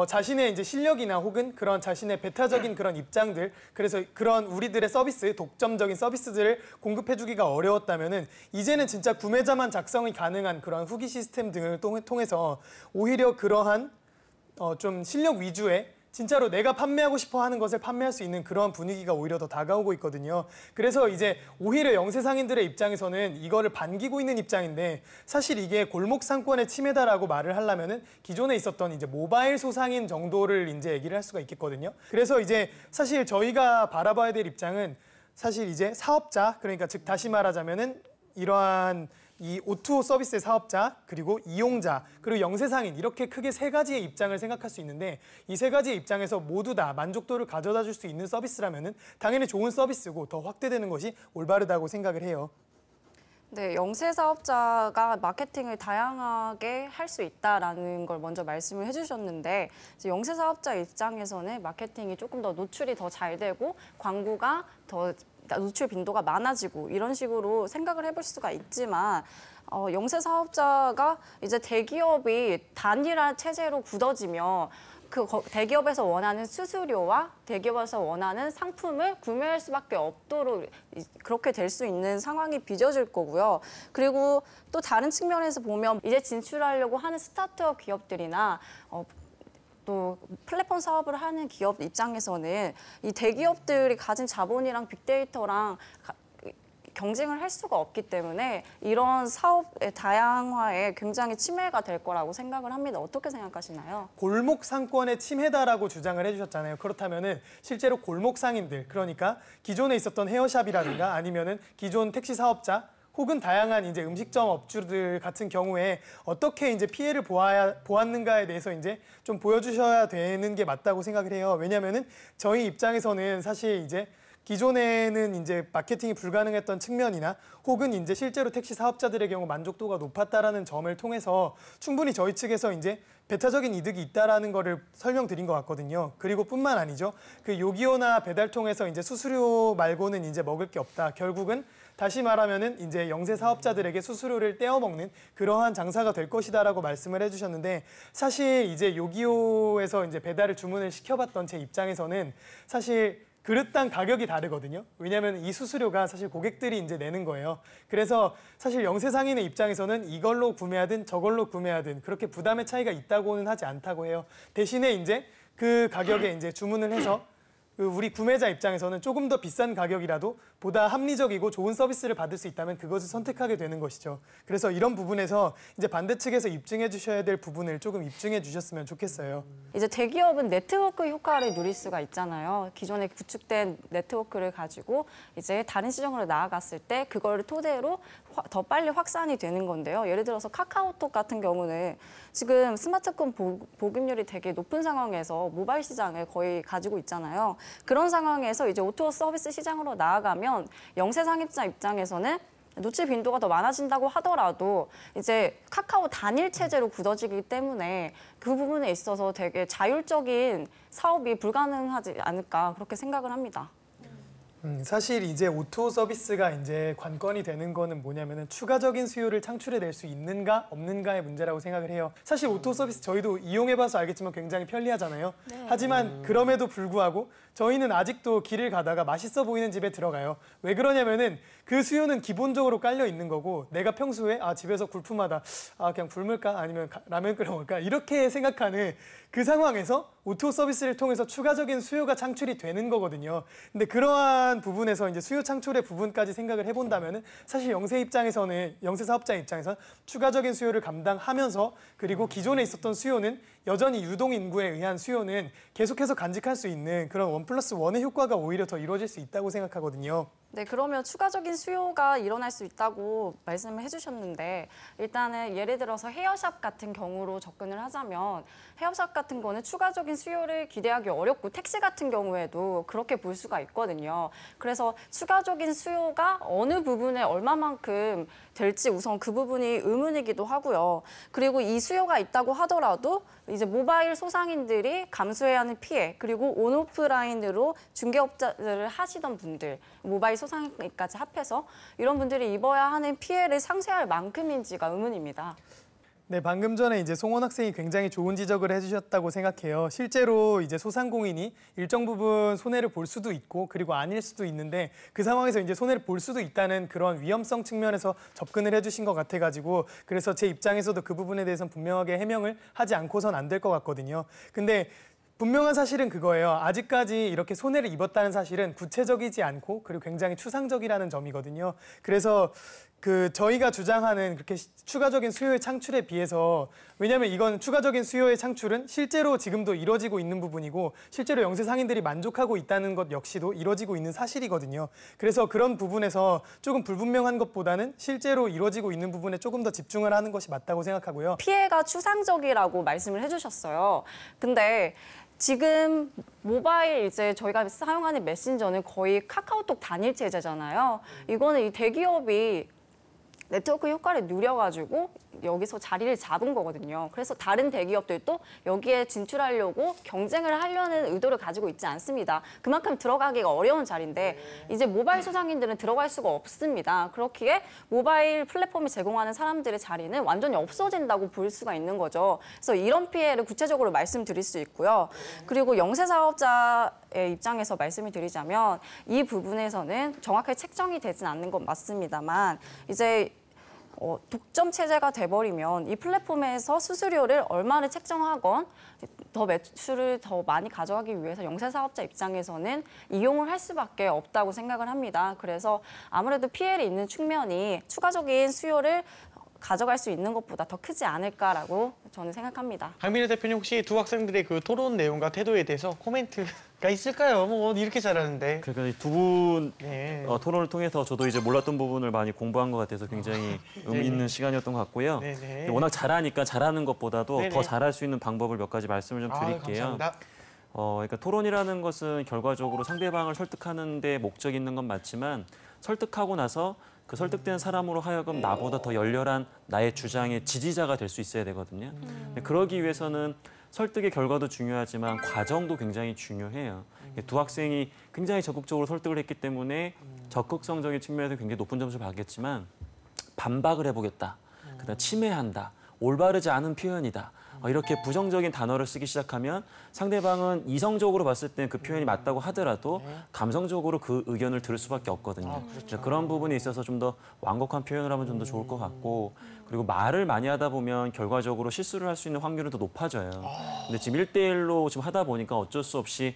자신의 이제 실력이나 혹은 그런 자신의 배타적인 그런 입장들, 그래서 그런 우리들의 서비스, 독점적인 서비스들을 공급해주기가 어려웠다면은 이제는 진짜 구매자만 작성이 가능한 그런 후기 시스템 등을 통해서 오히려 그러한 좀 실력 위주의 진짜로 내가 판매하고 싶어 하는 것을 판매할 수 있는 그런 분위기가 오히려 더 다가오고 있거든요. 그래서 이제 오히려 영세 상인들의 입장에서는 이거를 반기고 있는 입장인데 사실 이게 골목 상권의 침해다라고 말을 하려면은 기존에 있었던 이제 모바일 소상인 정도를 이제 얘기를 할 수가 있겠거든요. 그래서 이제 사실 저희가 바라봐야 될 입장은 사실 이제 사업자, 그러니까 즉 다시 말하자면은 이러한 이 O2O 서비스의 사업자, 그리고 이용자, 그리고 영세상인 이렇게 크게 세 가지의 입장을 생각할 수 있는데 이 세 가지의 입장에서 모두 다 만족도를 가져다 줄 수 있는 서비스라면은 당연히 좋은 서비스고 더 확대되는 것이 올바르다고 생각을 해요. 네, 영세 사업자가 마케팅을 다양하게 할 수 있다라는 걸 먼저 말씀을 해주셨는데 이제 영세 사업자 입장에서는 마케팅이 조금 더 노출이 더 잘 되고 광고가 더 노출 빈도가 많아지고 이런 식으로 생각을 해볼 수가 있지만 영세 사업자가 이제 대기업이 단일화 체제로 굳어지면 그 대기업에서 원하는 수수료와 대기업에서 원하는 상품을 구매할 수밖에 없도록 그렇게 될 수 있는 상황이 빚어질 거고요. 그리고 또 다른 측면에서 보면 이제 진출하려고 하는 스타트업 기업들이나 또 플랫폼 사업을 하는 기업 입장에서는 이 대기업들이 가진 자본이랑 빅데이터랑 경쟁을 할 수가 없기 때문에 이런 사업의 다양화에 굉장히 침해가 될 거라고 생각을 합니다. 어떻게 생각하시나요? 골목 상권의 침해다라고 주장을 해주셨잖아요. 그렇다면은 실제로 골목 상인들, 그러니까 기존에 있었던 헤어샵이라든가 아니면은 기존 택시 사업자 혹은 다양한 이제 음식점 업주들 같은 경우에 어떻게 이제 피해를 보았는가에 대해서 이제 좀 보여주셔야 되는 게 맞다고 생각을 해요. 왜냐면은 저희 입장에서는 사실 이제 기존에는 이제 마케팅이 불가능했던 측면이나 혹은 이제 실제로 택시 사업자들의 경우 만족도가 높았다라는 점을 통해서 충분히 저희 측에서 이제 배타적인 이득이 있다라는 거를 설명드린 것 같거든요. 그리고 뿐만 아니죠. 그 요기요나 배달통에서 이제 수수료 말고는 이제 먹을 게 없다. 결국은 다시 말하면은 이제 영세 사업자들에게 수수료를 떼어먹는 그러한 장사가 될 것이다라고 말씀을 해주셨는데 사실 이제 요기요에서 이제 배달을 주문을 시켜봤던 제 입장에서는 사실 그릇당 가격이 다르거든요. 왜냐하면 이 수수료가 사실 고객들이 이제 내는 거예요. 그래서 사실 영세 상인의 입장에서는 이걸로 구매하든 저걸로 구매하든 그렇게 부담의 차이가 있다고는 하지 않다고 해요. 대신에 이제 그 가격에 이제 주문을 해서 우리 구매자 입장에서는 조금 더 비싼 가격이라도 보다 합리적이고 좋은 서비스를 받을 수 있다면 그것을 선택하게 되는 것이죠. 그래서 이런 부분에서 이제 반대 측에서 입증해 주셔야 될 부분을 조금 입증해 주셨으면 좋겠어요. 이제 대기업은 네트워크 효과를 누릴 수가 있잖아요. 기존에 구축된 네트워크를 가지고 이제 다른 시장으로 나아갔을 때 그거를 토대로 더 빨리 확산이 되는 건데요. 예를 들어서 카카오톡 같은 경우는 지금 스마트폰 보급률이 되게 높은 상황에서 모바일 시장을 거의 가지고 있잖아요. 그런 상황에서 이제 O2O 서비스 시장으로 나아가면 영세 상입자 입장에서는 노출 빈도가 더 많아진다고 하더라도 이제 카카오 단일 체제로 굳어지기 때문에 그 부분에 있어서 되게 자율적인 사업이 불가능하지 않을까 그렇게 생각을 합니다. 사실 이제 O2O 서비스가 이제 관건이 되는 거는 뭐냐면은 추가적인 수요를 창출해낼 수 있는가 없는가의 문제라고 생각을 해요. 사실 O2O 서비스 저희도 이용해봐서 알겠지만 굉장히 편리하잖아요. 네. 하지만 그럼에도 불구하고 저희는 아직도 길을 가다가 맛있어 보이는 집에 들어가요. 왜 그러냐면은 그 수요는 기본적으로 깔려 있는 거고 내가 평소에 집에서 굴품하다 그냥 굶을까 아니면 라면 끓여 먹을까 이렇게 생각하는 그 상황에서 오토 서비스를 통해서 추가적인 수요가 창출이 되는 거거든요. 근데 그러한 부분에서 이제 수요 창출의 부분까지 생각을 해본다면은 사실 영세 사업자 입장에서 추가적인 수요를 감당하면서 그리고 기존에 있었던 수요는 여전히 유동 인구에 의한 수요는 계속해서 간직할 수 있는 그런 1+1의 효과가 오히려 더 이루어질 수 있다고 생각하거든요. 네, 그러면 추가적인 수요가 일어날 수 있다고 말씀을 해주셨는데 일단은 예를 들어서 헤어샵 같은 경우로 접근을 하자면 헤어샵 같은 거는 추가적인 수요를 기대하기 어렵고 택시 같은 경우에도 그렇게 볼 수가 있거든요. 그래서 추가적인 수요가 어느 부분에 얼마만큼 될지 우선 그 부분이 의문이기도 하고요. 그리고 이 수요가 있다고 하더라도 이제 모바일 소상인들이 감수해야 하는 피해 그리고 온오프라인으로 중개업자를 하시던 분들 모바일 소상인까지 합해서 이런 분들이 입어야 하는 피해를 상쇄할 만큼인지가 의문입니다. 네, 방금 전에 이제 송원 학생이 굉장히 좋은 지적을 해주셨다고 생각해요. 실제로 이제 소상공인이 일정 부분 손해를 볼 수도 있고 그리고 아닐 수도 있는데 그 상황에서 이제 손해를 볼 수도 있다는 그런 위험성 측면에서 접근을 해주신 것 같아가지고 그래서 제 입장에서도 그 부분에 대해서는 분명하게 해명을 하지 않고선 안 될 것 같거든요. 근데 분명한 사실은 그거예요. 아직까지 이렇게 손해를 입었다는 사실은 구체적이지 않고 그리고 굉장히 추상적이라는 점이거든요. 그래서 저희가 주장하는 그렇게 추가적인 수요의 창출에 비해서 왜냐하면 이건 추가적인 수요의 창출은 실제로 지금도 이루어지고 있는 부분이고 실제로 영세 상인들이 만족하고 있다는 것 역시도 이루어지고 있는 사실이거든요. 그래서 그런 부분에서 조금 불분명한 것보다는 실제로 이루어지고 있는 부분에 조금 더 집중을 하는 것이 맞다고 생각하고요. 피해가 추상적이라고 말씀을 해주셨어요. 근데 지금 모바일 이제 저희가 사용하는 메신저는 거의 카카오톡 단일 체제잖아요. 이거는 이 대기업이 네트워크 효과를 누려가지고 여기서 자리를 잡은 거거든요. 그래서 다른 대기업들도 여기에 진출하려고 경쟁을 하려는 의도를 가지고 있지 않습니다. 그만큼 들어가기가 어려운 자리인데 이제 모바일 소상인들은 들어갈 수가 없습니다. 그렇기에 모바일 플랫폼이 제공하는 사람들의 자리는 완전히 없어진다고 볼 수가 있는 거죠. 그래서 이런 피해를 구체적으로 말씀드릴 수 있고요. 그리고 영세 사업자의 입장에서 말씀을 드리자면 이 부분에서는 정확하게 책정이 되진 않는 건 맞습니다만 이제 독점 체제가 돼버리면 이 플랫폼에서 수수료를 얼마를 책정하건 더 매출을 더 많이 가져가기 위해서 영세 사업자 입장에서는 이용을 할 수밖에 없다고 생각을 합니다. 그래서 아무래도 피해를 입는 측면이 추가적인 수요를 가져갈 수 있는 것보다 더 크지 않을까라고 저는 생각합니다. 강민혜 대표님 혹시 두 학생들의 그 토론 내용과 태도에 대해서 코멘트가 있을까요? 뭐 이렇게 잘하는데. 그러니까 두 분 네. 토론을 통해서 저도 이제 몰랐던 부분을 많이 공부한 것 같아서 굉장히 의미 있는 시간이었던 것 같고요. 네네. 워낙 잘하니까 잘하는 것보다도 네네. 더 잘할 수 있는 방법을 몇 가지 말씀을 좀 드릴게요. 감사합니다. 그러니까 토론이라는 것은 결과적으로 상대방을 설득하는 데 목적이 있는 건 맞지만 설득하고 나서 그 설득된 사람으로 하여금 나보다 더 열렬한 나의 주장의 지지자가 될 수 있어야 되거든요. 그러기 위해서는 설득의 결과도 중요하지만 과정도 굉장히 중요해요. 두 학생이 굉장히 적극적으로 설득을 했기 때문에 적극성적인 측면에서 굉장히 높은 점수를 받겠지만 반박을 해보겠다, 그다음 침해한다, 올바르지 않은 표현이다. 이렇게 부정적인 단어를 쓰기 시작하면 상대방은 이성적으로 봤을 때 그 표현이 맞다고 하더라도 감성적으로 그 의견을 들을 수밖에 없거든요. 그렇죠. 그런 부분에 있어서 좀 더 완곡한 표현을 하면 좀 더 좋을 것 같고 그리고 말을 많이 하다 보면 결과적으로 실수를 할 수 있는 확률은 더 높아져요. 근데 지금 1대1로 지금 하다 보니까 어쩔 수 없이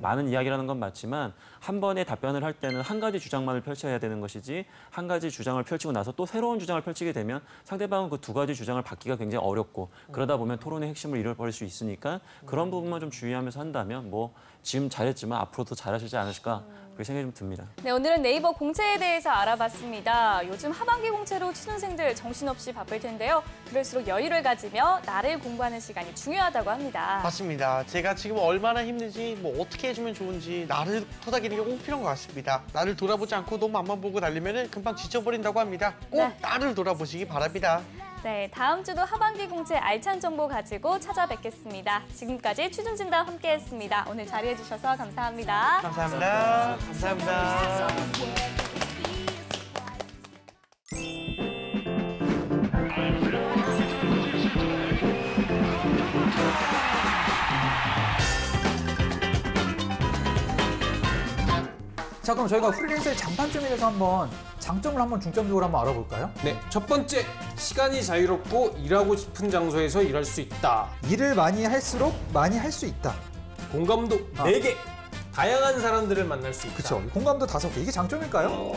많은 이야기라는 건 맞지만 한 번에 답변을 할 때는 한 가지 주장만을 펼쳐야 되는 것이지 한 가지 주장을 펼치고 나서 또 새로운 주장을 펼치게 되면 상대방은 그 두 가지 주장을 받기가 굉장히 어렵고 그러다 보면 토론의 핵심을 잃어버릴 수 있으니까 그런 부분만 좀 주의하면서 한다면 뭐 지금 잘했지만 앞으로도 잘하시지 않으실까 그렇게 생각이 좀 듭니다. 네, 오늘은 네이버 공채에 대해서 알아봤습니다. 요즘 하반기 공채로 취준생들 정신없이 바쁠 텐데요. 그럴수록 여유를 가지며 나를 공부하는 시간이 중요하다고 합니다. 맞습니다. 제가 지금 얼마나 힘든지 뭐 어떻게 해주면 좋은지 나를 토닥이는 게 꼭 필요한 것 같습니다. 나를 돌아보지 않고 너무 앞만 보고 달리면 금방 지쳐버린다고 합니다. 꼭 네. 나를 돌아보시기 바랍니다. 네, 다음 주도 하반기 공채 알찬 정보 가지고 찾아뵙겠습니다. 지금까지 취준진담 함께했습니다. 오늘 자리해 주셔서 감사합니다. 감사합니다. 감사합니다. 자, 그럼 저희가 프리랜서의 장단점에 대해서 한번 장점을 한번 중점적으로 한번 알아볼까요? 네, 첫 번째, 시간이 자유롭고 일하고 싶은 장소에서 일할 수 있다. 일을 많이 할수록 많이 할 수 있다. 공감도 아. 4개. 다양한 사람들을 만날 수 있다. 그렇죠. 공감도 5개. 이게 장점일까요?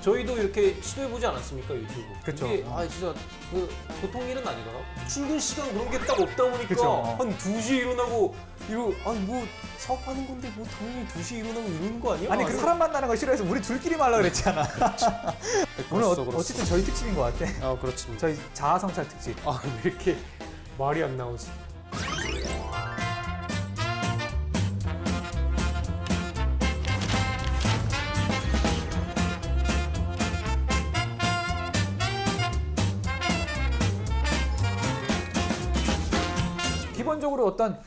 저희도 이렇게 시도해보지 않았습니까, 유튜브? 그쵸. 이게 진짜 그 보통 일은 아니더라. 출근 시간 그런 게 딱 없다 보니까 그쵸. 한 2시에 일어나고 아니 뭐 사업하는 건데 뭐 당연히 2시에 일어나고 이러는 거 아니야? 아니, 그 사람 만나는 걸 싫어해서 우리 둘끼리만 하려고 그랬잖아. 오늘 어쨌든 저희 특집인 것 같아. 그렇습니다. 저희 자아성찰 특집. 왜 이렇게 말이 안 나오지? 기본적으로 어떤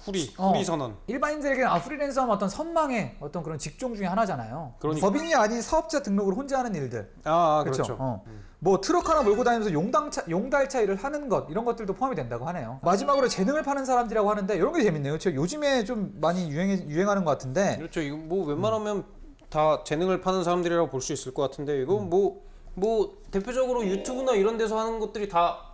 후리 선언. 일반인들에게는 프리랜서 하면 어떤 선망의 어떤 그런 직종 중에 하나잖아요. 그러니까. 법인이 아닌 사업자 등록을 혼자 하는 일들. 그렇죠. 뭐 트럭 하나 몰고 다니면서 용달차 일을 하는 것, 이런 것들도 포함이 된다고 하네요. 마지막으로 재능을 파는 사람들이라고 하는데 이런 게 재밌네요. 저 요즘에 좀 많이 유행하는 것 같은데. 그렇죠. 이거 뭐 웬만하면 다 재능을 파는 사람들이라고 볼 수 있을 것 같은데 이거 뭐 대표적으로 유튜브나 이런 데서 하는 것들이 다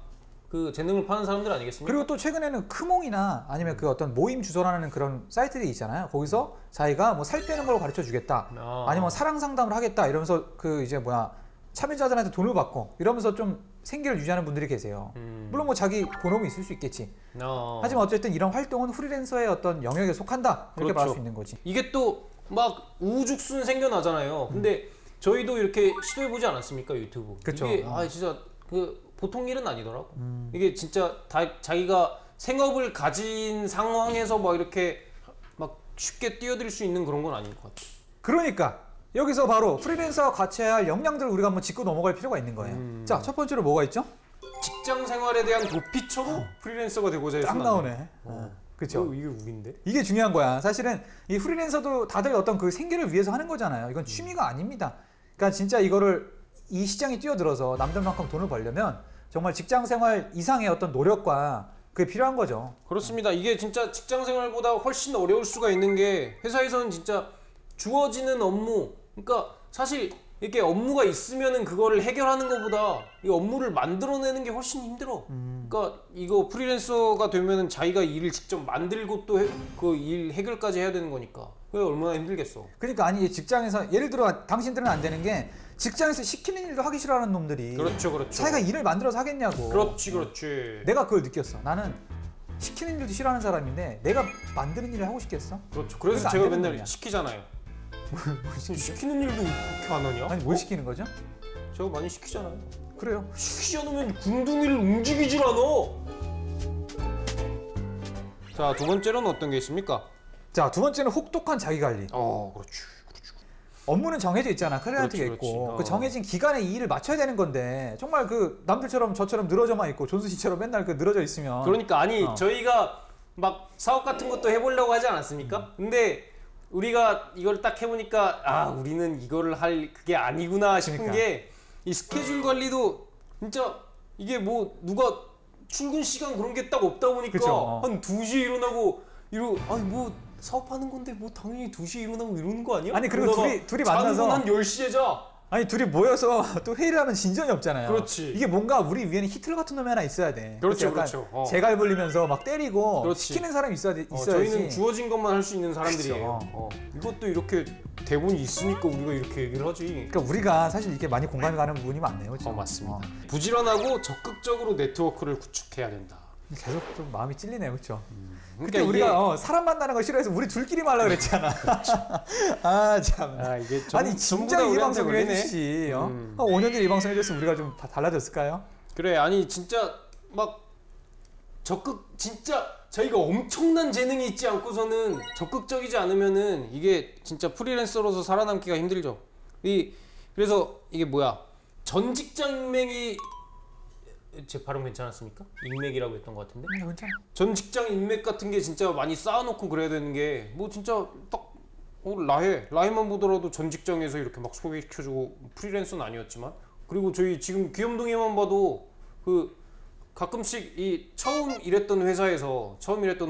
그 재능을 파는 사람들 아니겠습니까? 그리고 또 최근에는 크몽이나 아니면 그 어떤 모임 주소라는 그런 사이트들이 있잖아요. 거기서 자기가 뭐 살 빼는 걸 가르쳐 주겠다. 아니면 사랑 상담을 하겠다. 이러면서 그 이제 참여자들한테 돈을 받고 이러면서 좀 생계를 유지하는 분들이 계세요. 물론 뭐 자기 본업이 있을 수 있겠지. 하지만 어쨌든 이런 활동은 프리랜서의 어떤 영역에 속한다. 이렇게 말할 수 있는 거지. 이게 또 막 우후죽순 생겨나잖아요. 근데 저희도 이렇게 시도해보지 않았습니까, 유튜브? 그쵸. 이게 진짜 그 보통 일은 아니더라고. 이게 진짜 자기가 생업을 가진 상황에서 막 이렇게 막 쉽게 뛰어들 수 있는 그런 건 아닌 것 같아요. 그러니까 여기서 바로 프리랜서가 갖춰야 할 역량들을 우리가 한번 짚고 넘어갈 필요가 있는 거예요. 자, 첫 번째로 뭐가 있죠? 직장 생활에 대한 도피처로 프리랜서가 되고자 해서 딱 나오네. 그렇죠. 이게 우긴데? 이게 중요한 거야. 사실은 이 프리랜서도 다들 어떤 그 생계를 위해서 하는 거잖아요. 이건 취미가 아닙니다. 그러니까 진짜 이 시장에 뛰어들어서 남들만큼 돈을 벌려면 정말 직장 생활 이상의 어떤 노력과 그게 필요한 거죠. 그렇습니다. 이게 진짜 직장 생활보다 훨씬 어려울 수가 있는 게 회사에서는 진짜 주어지는 업무, 그러니까 사실 이렇게 업무가 있으면은 그거를 해결하는 것보다 이 업무를 만들어내는 게 훨씬 힘들어. 그러니까 이거 프리랜서가 되면은 자기가 일을 직접 만들고 또 그 일 해결까지 해야 되는 거니까 그게 얼마나 힘들겠어. 그러니까 아니 직장에서 예를 들어 당신들은 안 되는 게 직장에서 시키는 일도 하기 싫어하는 놈들이 그렇죠. 자기가 일을 만들어서 하겠냐고. 그렇지. 내가 그걸 느꼈어. 나는 시키는 일도 싫어하는 사람인데 내가 만드는 일을 하고 싶겠어? 그렇죠. 그래서 안 제가 되는 맨날 거냐. 시키잖아요. 시키는 일도 그렇게 안 하냐? 아니 뭘 시키는 거죠? 제가 많이 시키잖아요. 그래요. 시키지 않으면 궁둥이를 움직이질 않아. 자, 두 번째로는 어떤 게 있습니까? 자, 두 번째는 혹독한 자기관리. 그렇지. 업무는 정해져 있잖아. 클라이언트가 그렇지. 있고 그 정해진 기간에 이 일을 맞춰야 되는 건데 정말 그 남들처럼 저처럼 늘어져만 있고 존수 씨처럼 맨날 그 늘어져 있으면 그러니까 저희가 막 사업 같은 것도 해보려고 하지 않았습니까? 근데 우리가 이걸 딱 해보니까 우리는 이거를 할 그게 아니구나 싶은 그러니까. 게 이 스케줄 관리도 진짜 이게 뭐 누가 출근 시간 그런 게 딱 없다 보니까 그쵸. 한 2시에 일어나고 아니 뭐 사업하는 건데 뭐 당연히 2시에 일어나고 이러는 거 아니야? 아니, 그리고 그러다가 둘이 만나서 한 10시에 자. 아니 둘이 모여서 또 회의를 하면 진전이 없잖아요. 그렇지. 이게 뭔가 우리 위에는 히틀러 같은 놈이 하나 있어야 돼. 그렇죠, 약간 그렇죠. 재갈 불리면서 막 때리고 그렇지. 시키는 사람이 있어야지. 저희는 주어진 것만 할 수 있는 사람들이에요. 그렇죠. 이것도 이렇게 대본이 있으니까 우리가 이렇게 얘기를 하지. 그러니까 우리가 사실 이렇게 많이 공감이 가는 부분이 많네요. 그렇죠? 맞습니다. 부지런하고 적극적으로 네트워크를 구축해야 된다. 계속 좀 마음이 찔리네요, 그렇죠? 그러니까 그때 우리가 사람 만나는 거 싫어해서 우리 둘끼리만 하려고 그랬잖아. 아 참. 이게 아니 진짜 이 방송을 해주시. 5년 전에 이 방송 해줬으면 우리가 좀 다 달라졌을까요? 그래, 아니 진짜 막 진짜 저희가 엄청난 재능이 있지 않고서는 적극적이지 않으면은 이게 진짜 프리랜서로서 살아남기가 힘들죠. 그래서 이게 전 직장 인맥이 제 발음 괜찮았습니까? 인맥이라고 했던 것 같은데? 괜찮아. 전 직장 인맥 같은 게 진짜 많이 쌓아놓고 그래야 되는 게 뭐 진짜 딱 라해만 보더라도 전 직장에서 이렇게 막 소개시켜주고 프리랜서는 아니었지만 그리고 저희 지금 귀염둥이만 봐도 그 가끔씩 처음 일했던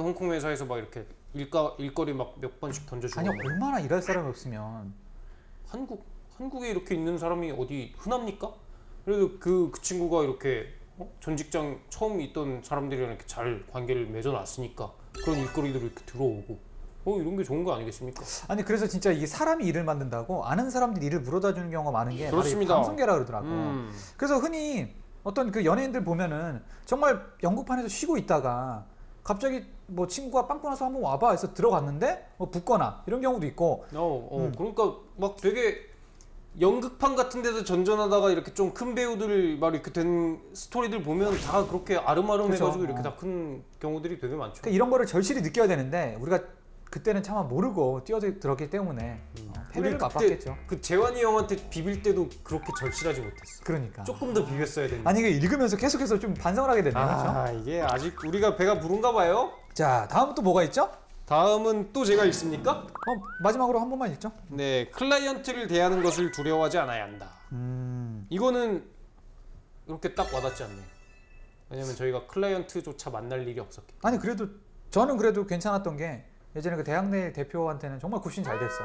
홍콩 회사에서 막 이렇게 일거리 막 몇 번씩 던져주고 아니 얼마나 일할 사람이 없으면 한국에 이렇게 있는 사람이 어디 흔합니까? 그래도 그 친구가 이렇게 전 직장 처음 있던 사람들이랑 이렇게 잘 관계를 맺어놨으니까 그런 일거리들이 이렇게 들어오고 이런 게 좋은 거 아니겠습니까? 아니 그래서 진짜 이게 사람이 일을 만든다고 아는 사람들이 일을 물어다 주는 경우가 많은 게 그렇습니다. 바로 이 방송계라 그러더라고. 그래서 흔히 어떤 그 연예인들 보면은 정말 연극판에서 쉬고 있다가 갑자기 뭐 친구가 빵꾸 나서 한번 와봐 해서 들어갔는데 뭐 붙거나 이런 경우도 있고. 그러니까 막 되게 연극판 같은 데서 전전하다가 이렇게 좀 큰 배우들 막 이렇게 된 스토리들 보면 다 그렇게 아름아름해가지고 그렇죠. 이렇게 다 큰 경우들이 되게 많죠. 그러니까 이런 거를 절실히 느껴야 되는데 우리가 그때는 차마 모르고 뛰어들었기 때문에 패배를 맛봤겠죠. 그 재환이 형한테 비빌 때도 그렇게 절실하지 못했어. 그러니까. 조금 더 비볐어야 되는데. 아니 이게 읽으면서 계속해서 좀 반성을 하게 되네요. 그렇죠? 이게 아직 우리가 배가 부른가 봐요. 자, 다음 또 뭐가 있죠? 다음은 또 제가 읽습니까? 마지막으로 한 번만 읽죠. 네, 클라이언트를 대하는 것을 두려워하지 않아야 한다. 이거는 이렇게 딱 와닿지 않네요. 왜냐면 저희가 클라이언트조차 만날 일이 없었기 때문에. 아니 그래도 저는 그래도 괜찮았던 게 예전에 그 대학내일 대표한테는 정말 굽신 잘 됐어.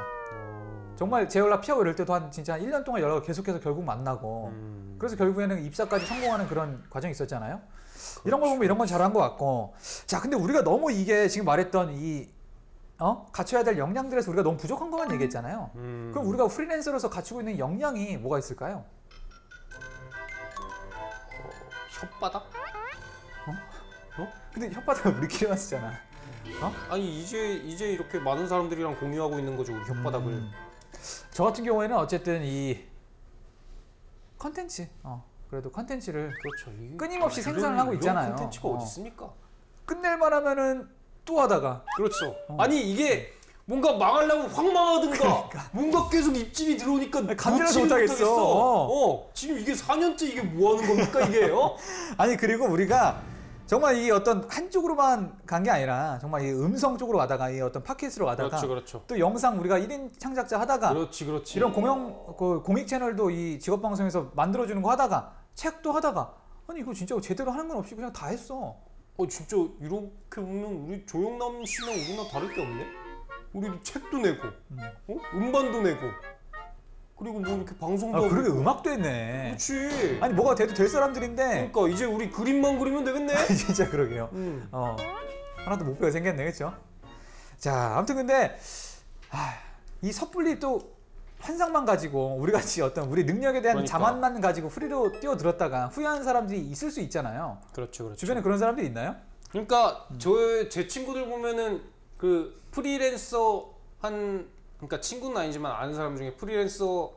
정말 제 연락 피하고 이럴 때도 진짜 한 1년 동안 연락을 계속해서 결국 만나고 그래서 결국에는 입사까지 성공하는 그런 과정이 있었잖아요. 이런 걸 보면 이런 건 잘한 것 같고. 자, 근데 우리가 너무 이게 지금 말했던 이 갖춰야 될 역량들에서 우리가 너무 부족한 것만 얘기했잖아요. 그럼 우리가 프리랜서로서 갖추고 있는 역량이 뭐가 있을까요? 혓바닥? 근데 혓바닥을 우리끼리만 쓰잖아. 아니 이제 이렇게 많은 사람들이랑 공유하고 있는 거죠, 우리 혓바닥을. 저 같은 경우에는 어쨌든 이 컨텐츠, 그래도 컨텐츠를 그렇죠. 끊임없이 생산을 하고 있잖아요. 이런 컨텐츠가 어디 있습니까? 끝낼만 하면은 또 하다가. 그렇죠. 아니 이게 뭔가 망하려면 확 망하든가 뭔가 계속 입질이 들어오니까 감지를 못하겠어. 지금 이게 4년째 이게 뭐 하는 겁니까 이게? 아니 그리고 우리가 정말 이 어떤 한쪽으로만 간 게 아니라 정말 이 음성 쪽으로 가다가 이 어떤 팟캐스트로 가다가 그렇죠. 또 영상 우리가 1인 창작자 하다가 그렇지. 이런 공익 채널도 이 직업 방송에서 만들어주는 거 하다가 책도 하다가 아니 이거 진짜 제대로 하는 건 없이 그냥 다 했어. 진짜 이렇게 보면 우리 조영남 씨랑 우리나 다를 게 없네. 우리도 책도 내고, 음반도 내고, 그리고 뭐 이렇게 방송도 하고. 그러게 음악도 했네. 그렇지. 아니 뭐가 돼도 될 사람들인데. 그러니까 이제 우리 그림만 그리면 되겠네. 진짜 그러게요. 하나도 목표가 생겼네, 그렇죠? 자, 아무튼 근데 이 섣불리 또 환상만 가지고 우리 같이 어떤 우리 능력에 대한 그러니까. 자만만 가지고 프리로 뛰어들었다가 후회하는 사람들이 있을 수 있잖아요. 그렇죠. 주변에 그런 사람들이 있나요? 그러니까 제 친구들 보면은 그 프리랜서 그러니까 친구는 아니지만 아는 사람 중에 프리랜서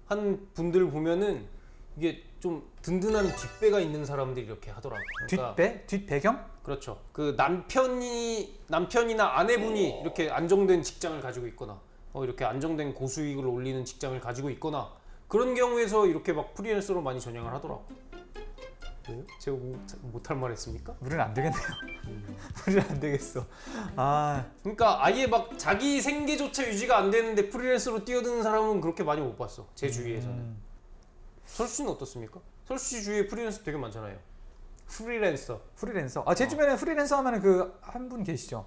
한 분들 보면은 이게 좀 든든한 뒷배가 있는 사람들이 이렇게 하더라고요. 그러니까 뒷배? 뒷배경? 그렇죠. 그 남편이나 아내분이 이렇게 안정된 직장을 가지고 있거나 이렇게 안정된 고수익을 올리는 직장을 가지고 있거나 그런 경우에서 이렇게 막 프리랜서로 많이 전향을 하더라고. 왜요? 제가 못할 말 했습니까? 우리는 안 되겠네요. 우리는 안 되겠어. 그러니까 아예 막 자기 생계조차 유지가 안 되는데 프리랜서로 뛰어드는 사람은 그렇게 많이 못 봤어. 제 주위에서는. 설수 씨는 어떻습니까? 설수 씨 주위에 프리랜서 되게 많잖아요. 프리랜서. 제 주변에 프리랜서 하면은 그 한 분 계시죠.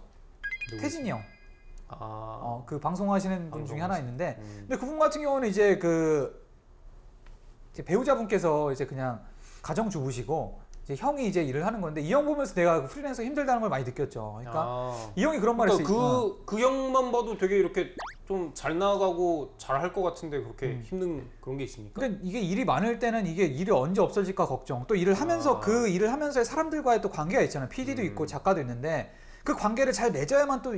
태진이 형. 그 방송하시는 분 중에 하나 있는데, 근데 그분 같은 경우는 이제 이제 배우자분께서 이제 그냥 가정주부시고 이제 형이 이제 일을 하는 건데 이 형 보면서 내가 프리랜서 힘들다는 걸 많이 느꼈죠. 그러니까 이 형이 그런 말을 했어요. 그 형만 봐도 되게 이렇게 좀 잘 나가고 잘 할 것 같은데 그렇게 힘든 그런 게 있습니까? 그러니까 이게 일이 많을 때는 이게 일이 언제 없어질까 걱정. 또 일을 하면서 그 일을 하면서의 사람들과의 또 관계가 있잖아요. PD도 있고 작가도 있는데 그 관계를 잘 맺어야만 또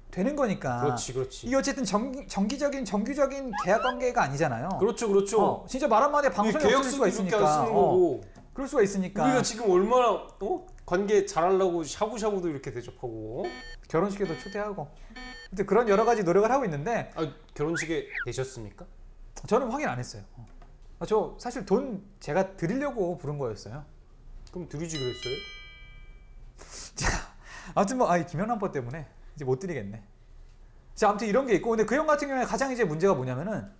되는 거니까. 그렇지. 이게 어쨌든 정규적인 계약 관계가 아니잖아요. 그렇죠. 진짜 말 한마디에 방송에 없을 수가 있으니까. 그럴 수가 있으니까. 우리가 지금 얼마나 관계 잘하려고 샤브샤브도 이렇게 대접하고 결혼식에도 초대하고. 근데 그런 여러 가지 노력을 하고 있는데. 결혼식에 되셨습니까? 저는 확인 안 했어요. 저 사실 돈 제가 드리려고 부른 거였어요. 그럼 드리지 그랬어요? 자, 아무튼 김연아법 때문에 이제 못 드리겠네. 자, 아무튼 이런 게 있고, 근데 그 형 같은 경우에 가장 이제 문제가 뭐냐면은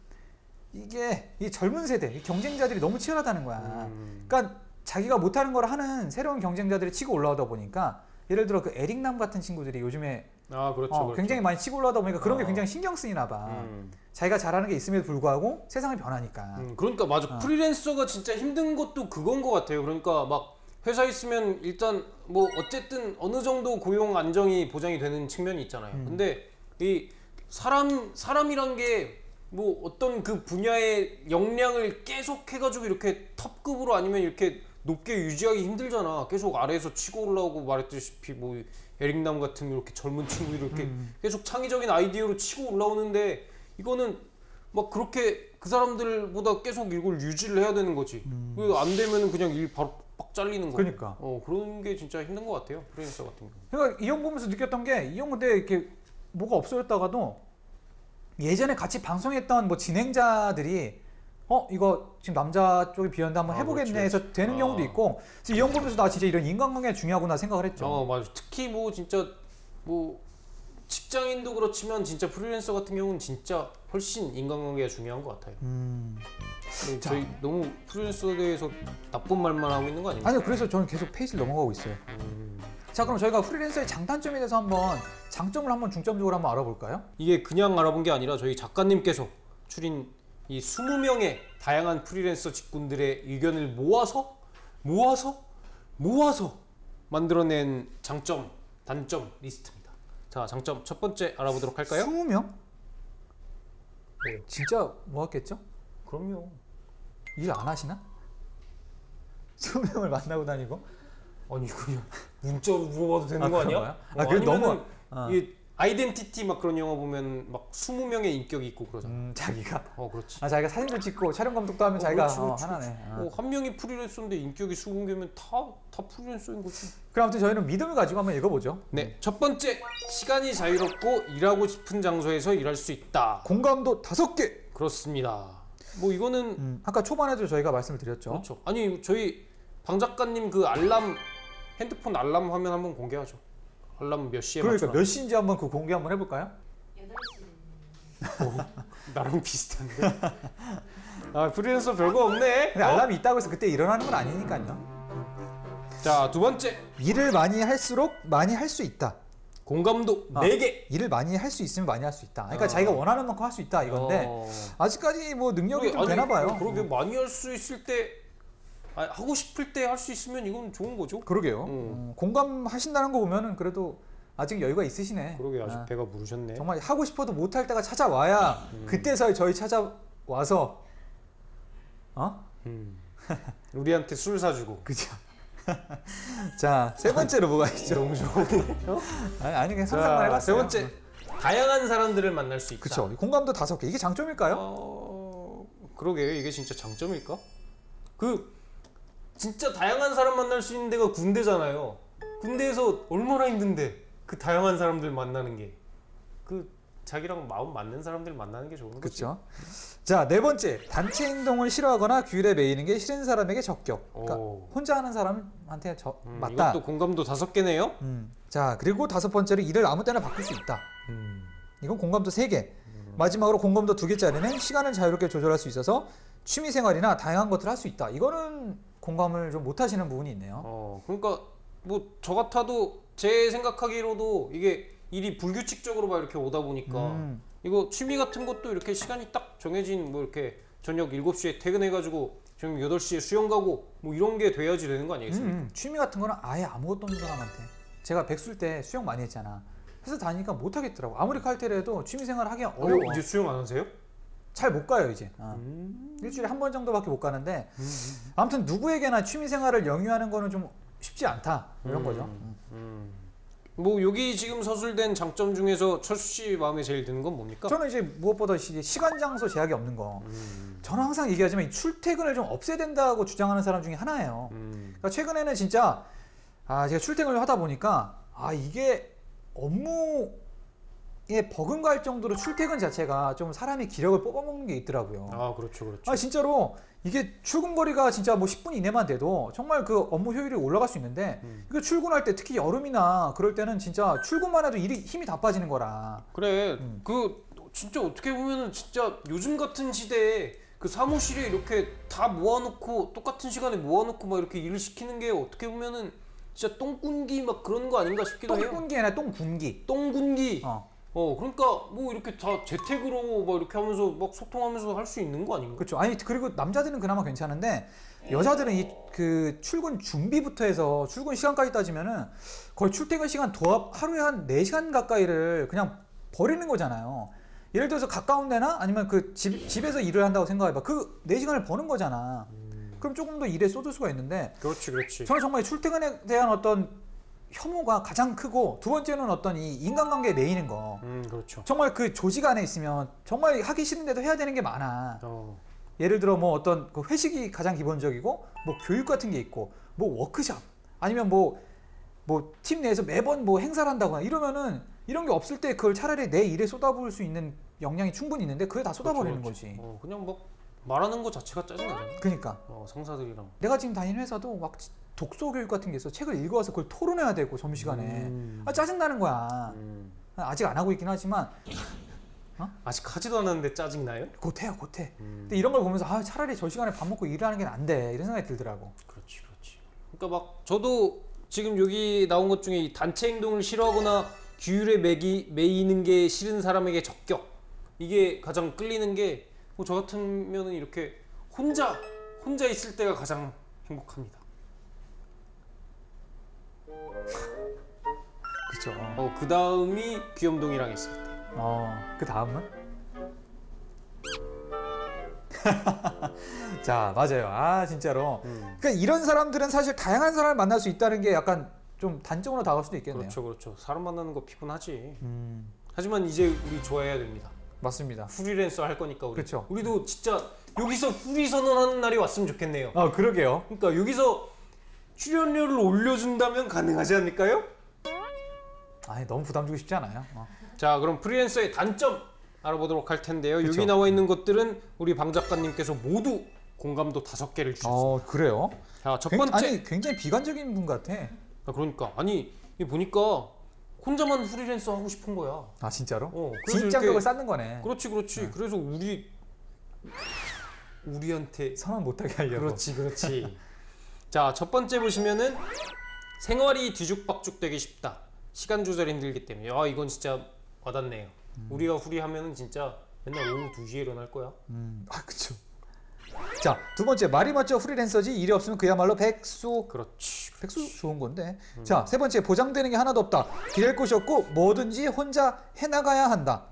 이게 이 젊은 세대 이 경쟁자들이 너무 치열하다는 거야. 그러니까 자기가 못하는 걸 하는 새로운 경쟁자들이 치고 올라오다 보니까 예를 들어 그 에릭남 같은 친구들이 요즘에 아 그렇죠. 굉장히 많이 치고 올라오다 보니까 그런 게 굉장히 신경 쓰이나 봐. 음. 자기가 잘하는 게 있음에도 불구하고 세상이 변하니까. 그러니까 맞아. 프리랜서가 진짜 힘든 것도 그건 것 같아요. 그러니까 막 회사 있으면 일단 뭐 어쨌든 어느 정도 고용 안정이 보장이 되는 측면이 있잖아요. 근데 이 사람이란 게 뭐 어떤 그 분야의 역량을 계속 해가지고 이렇게 탑급으로 아니면 이렇게 높게 유지하기 힘들잖아. 계속 아래에서 치고 올라오고 말했듯이 뭐 에릭남 같은 이렇게 젊은 친구들이 이렇게 계속 창의적인 아이디어로 치고 올라오는데 이거는 막 그렇게 그 사람들보다 계속 이걸 유지를 해야 되는 거지. 안 되면은 그냥 일 바로 빡 잘리는 거. 그러니까. 그런 게 진짜 힘든 것 같아요. 프리랜서 같은 경우. 그러니까 이 형 보면서 느꼈던 게 이 형 근데 이렇게 뭐가 없어졌다가도 예전에 같이 방송했던 뭐 진행자들이 이거 지금 남자 쪽이 비었는데 한번 해보겠네 그렇지, 해서 되는 경우도 있고 그래서 이 형 보면서 나 진짜 이런 인간관계가 중요하구나 생각을 했죠. 맞아. 특히 뭐 진짜 뭐 직장인도 그렇지만 진짜 프리랜서 같은 경우는 진짜 훨씬 인간관계가 중요한 것 같아요. 저희 너무 프리랜서에 대해서 나쁜 말만 하고 있는 거 아닌가요? 아니요, 그래서 저는 계속 페이지를 넘어가고 있어요. 자, 그럼 저희가 프리랜서의 장단점에 대해서 한번 장점을 한번 중점적으로 한번 알아볼까요? 이게 그냥 알아본 게 아니라 저희 작가님께서 추린 이 20명의 다양한 프리랜서 직군들의 의견을 모아서 만들어낸 장점, 단점 리스트입니다. 자, 장점 첫 번째 알아보도록 할까요? 20명? 네. 진짜 모았겠죠? 그럼요. 일 안 하시나? 20명을 만나고 다니고? 아니 그냥 문자로 물어봐도 되는 거 아니야? 그래 너무 이 아이덴티티 막 그런 영화 보면 막 20명의 인격이 있고 그러잖아. 자기가 그렇지. 자기가 사진도 찍고 촬영 감독도 하면 자기가 그렇지. 하나네. 한 명이 프리랜서인데 인격이 20개면 다 프리랜서인 거지. 그럼 아무튼 저희는 믿음을 가지고 한번 읽어보죠. 네, 첫 번째 시간이 자유롭고 일하고 싶은 장소에서 일할 수 있다. 공감도 5개. 그렇습니다. 뭐 이거는 아까 초반에도 저희가 말씀을 드렸죠. 그렇죠. 아니 저희 방 작가님 그 핸드폰 알람 화면 한번 공개하죠. 알람 몇 시에 그러니까 맞춰? 몇 시인지 한번 그 공개 한번 해볼까요? 8시. 나랑 비슷한데. 프리랜서 별거 없네. 근데 알람이 있다고 해서 그때 일어나는 건 아니니까요. 자, 두 번째. 일을 많이 할수록 많이 할 수 있다. 공감도 4개. 일을 많이 할 수 있으면 많이 할 수 있다. 그러니까 자기가 원하는 만큼 할 수 있다 이건데 아직까지 뭐 능력이 좀 되나 봐요. 그러게 많이 할 수 있을 때 하고 싶을 때 할 수 있으면 이건 좋은 거죠. 그러게요. 공감하신다는 거 보면은 그래도 아직 여유가 있으시네. 그러게 아직 배가 부르셨네. 정말 하고 싶어도 못할 때가 찾아와야 그때서야 저희 찾아와서 우리한테 술 사주고. 그죠. 자, 세 번째로 뭐가 있죠? 너무 좋은데. 아니 그냥 상상만 해봤어요. 세 번째. 다양한 사람들을 만날 수 있다. 그렇죠. 공감도 5개. 이게 장점일까요? 그러게요. 이게 진짜 장점일까? 진짜 다양한 사람 만날 수 있는 데가 군대잖아요. 군대에서 얼마나 힘든데 그 다양한 사람들 만나는 게 자기랑 마음 맞는 사람들 만나는 게 좋은 거죠. 그렇죠. 자, 네 번째. 단체 행동을 싫어하거나 규율에 매이는 게 싫은 사람에게 적격. 그러니까 혼자 하는 사람한테 맞다. 이것도 공감도 5개네요. 자, 그리고 5번째로 일을 아무 때나 바꿀 수 있다. 이건 공감도 3개. 마지막으로 공감도 2개짜리는 시간을 자유롭게 조절할 수 있어서 취미 생활이나 다양한 것들을 할 수 있다. 이거는 공감을 좀 못 하시는 부분이 있네요. 그러니까 뭐 저 같아도 제 생각하기로도 이게 일이 불규칙적으로 막 이렇게 오다 보니까 이거 취미 같은 것도 이렇게 시간이 딱 정해진 뭐 이렇게 저녁 7시에 퇴근해가지고 지금 8시에 수영 가고 뭐 이런 게 돼야지 되는 거 아니겠습니까? 취미 같은 거는 아예 아무것도 없는 사람한테. 제가 백수일 때 수영 많이 했잖아. 회사 다니니까 못 하겠더라고. 아무리 칼퇴를 해도 취미 생활 하기가 어려워. 이제 수영 안 하세요? 잘 못 가요 이제. 일주일에 한 번 정도밖에 못 가는데 아무튼 누구에게나 취미 생활을 영위하는 거는 좀 쉽지 않다 이런 거죠. 뭐 여기 지금 서술된 장점 중에서 철수 씨 마음에 제일 드는 건 뭡니까? 저는 이제 무엇보다 시간 장소 제약이 없는 거. 저는 항상 얘기하지만 이 출퇴근을 좀 없애야 된다고 주장하는 사람 중에 하나예요. 그러니까 최근에는 진짜 제가 출퇴근을 하다 보니까 이게 업무에 버금갈 정도로 출퇴근 자체가 좀 사람의 기력을 뽑아먹는 게 있더라고요. 그렇죠. 진짜로 이게 출근 거리가 진짜 뭐 10분 이내만 돼도 정말 그 업무 효율이 올라갈 수 있는데 이거 출근할 때 특히 여름이나 그럴 때는 진짜 출근만 해도 힘이 다 빠지는 거라. 그래. 진짜 어떻게 보면은 진짜 요즘 같은 시대에 그 사무실에 이렇게 다 모아놓고 똑같은 시간에 모아놓고 막 이렇게 일을 시키는 게 어떻게 보면은 진짜 똥군기 막 그런 거 아닌가 싶기도 해요. 똥군기 아니라 똥군기. 똥군기. 어. 그러니까 뭐 이렇게 다 재택으로 막 이렇게 하면서 막 소통하면서 할 수 있는 거 아닌가? 그렇죠. 아니 그리고 남자들은 그나마 괜찮은데 여자들은 이 그 출근 준비부터 해서 출근 시간까지 따지면은 거의 출퇴근 시간 하루에 한 4시간 가까이를 그냥 버리는 거잖아요. 예를 들어서 가까운 데나 아니면 그 집에서 일을 한다고 생각해봐. 그 4시간을 버는 거잖아. 그럼 조금 더 일에 쏟을 수가 있는데 그렇지, 그렇지. 저는 정말 출퇴근에 대한 어떤 혐오가 가장 크고 두 번째는 어떤 이 인간관계에 매이는 거. 그렇죠. 정말 그 조직 안에 있으면 정말 하기 싫은데도 해야 되는 게 많아. 예를 들어 뭐 어떤 그 회식이 가장 기본적이고 뭐 교육 같은 게 있고 뭐 워크숍 아니면 뭐 팀 내에서 매번 뭐 행사를 한다거나 이러면은 이런 게 없을 때 그걸 차라리 내 일에 쏟아부을 수 있는 역량이 충분히 있는데 그게 다 쏟아버리는 그렇죠. 거지. 그냥 막 말하는 거 자체가 짜증나잖아. 그러니까 상사들이랑. 내가 지금 다니는 회사도 막 독서 교육 같은 게 있어. 책을 읽어와서 그걸 토론해야 되고 점심시간에 짜증나는 거야. 아직 안 하고 있긴 하지만 아직 하지도 않았는데 짜증나요? 곧 해요, 곧 해. 근데 이런 걸 보면서 차라리 저 시간에 밥 먹고 일을 하는 게 안 돼. 이런 생각이 들더라고. 그렇지. 그러니까 막 저도 지금 여기 나온 것 중에 이 단체 행동을 싫어하거나 규율에 매이는 게 싫은 사람에게 적격. 이게 가장 끌리는 게 저 같으면은 이렇게 혼자 있을 때가 가장 행복합니다. 그렇죠. 그 다음이 귀염둥이랑 있을 때. 그 다음은? 자, 맞아요. 진짜로. 그러니까 이런 사람들은 사실 다양한 사람을 만날 수 있다는 게 약간 좀 단점으로 다가올 수도 있겠네요. 그렇죠. 사람 만나는 거 피곤하지. 하지만 이제 우리 좋아해야 됩니다. 맞습니다. 프리랜서 할 거니까 우리. 그렇죠. 우리도 진짜 여기서 프리 선언하는 날이 왔으면 좋겠네요. 그러게요. 그러니까 여기서 출연료를 올려준다면 가능하지 않을까요? 너무 부담 주고 싶지 않아요. 자, 그럼 프리랜서의 단점 알아보도록 할 텐데요. 그쵸. 여기 나와 있는 것들은 우리 방 작가님께서 모두 공감도 5개를 주셨습니다. 그래요? 자, 첫 번째. 굉장히 비관적인 분 같아. 그러니까 이 보니까 혼자만 프리랜서 하고 싶은 거야. 진짜로? 그래서 진짜격을 이렇게- 쌓는 거네. 그렇지. 그래서 우리한테 선언 못하게 하려고. 그렇지. 자, 첫 번째 보시면은 생활이 뒤죽박죽 되기 쉽다. 시간 조절이 힘들기 때문에. 이건 진짜 와닿네요. 우리가 후리하면은 진짜 맨날 오후 2시에 일어날 거야. 그쵸. 자, 두 번째, 말이 맞죠? 프리랜서지. 일이 없으면 그야말로 백수. 그렇지. 백수 좋은 건데. 자, 세 번째, 보장되는 게 하나도 없다. 기댈 곳이 없고 뭐든지 혼자 해나가야 한다.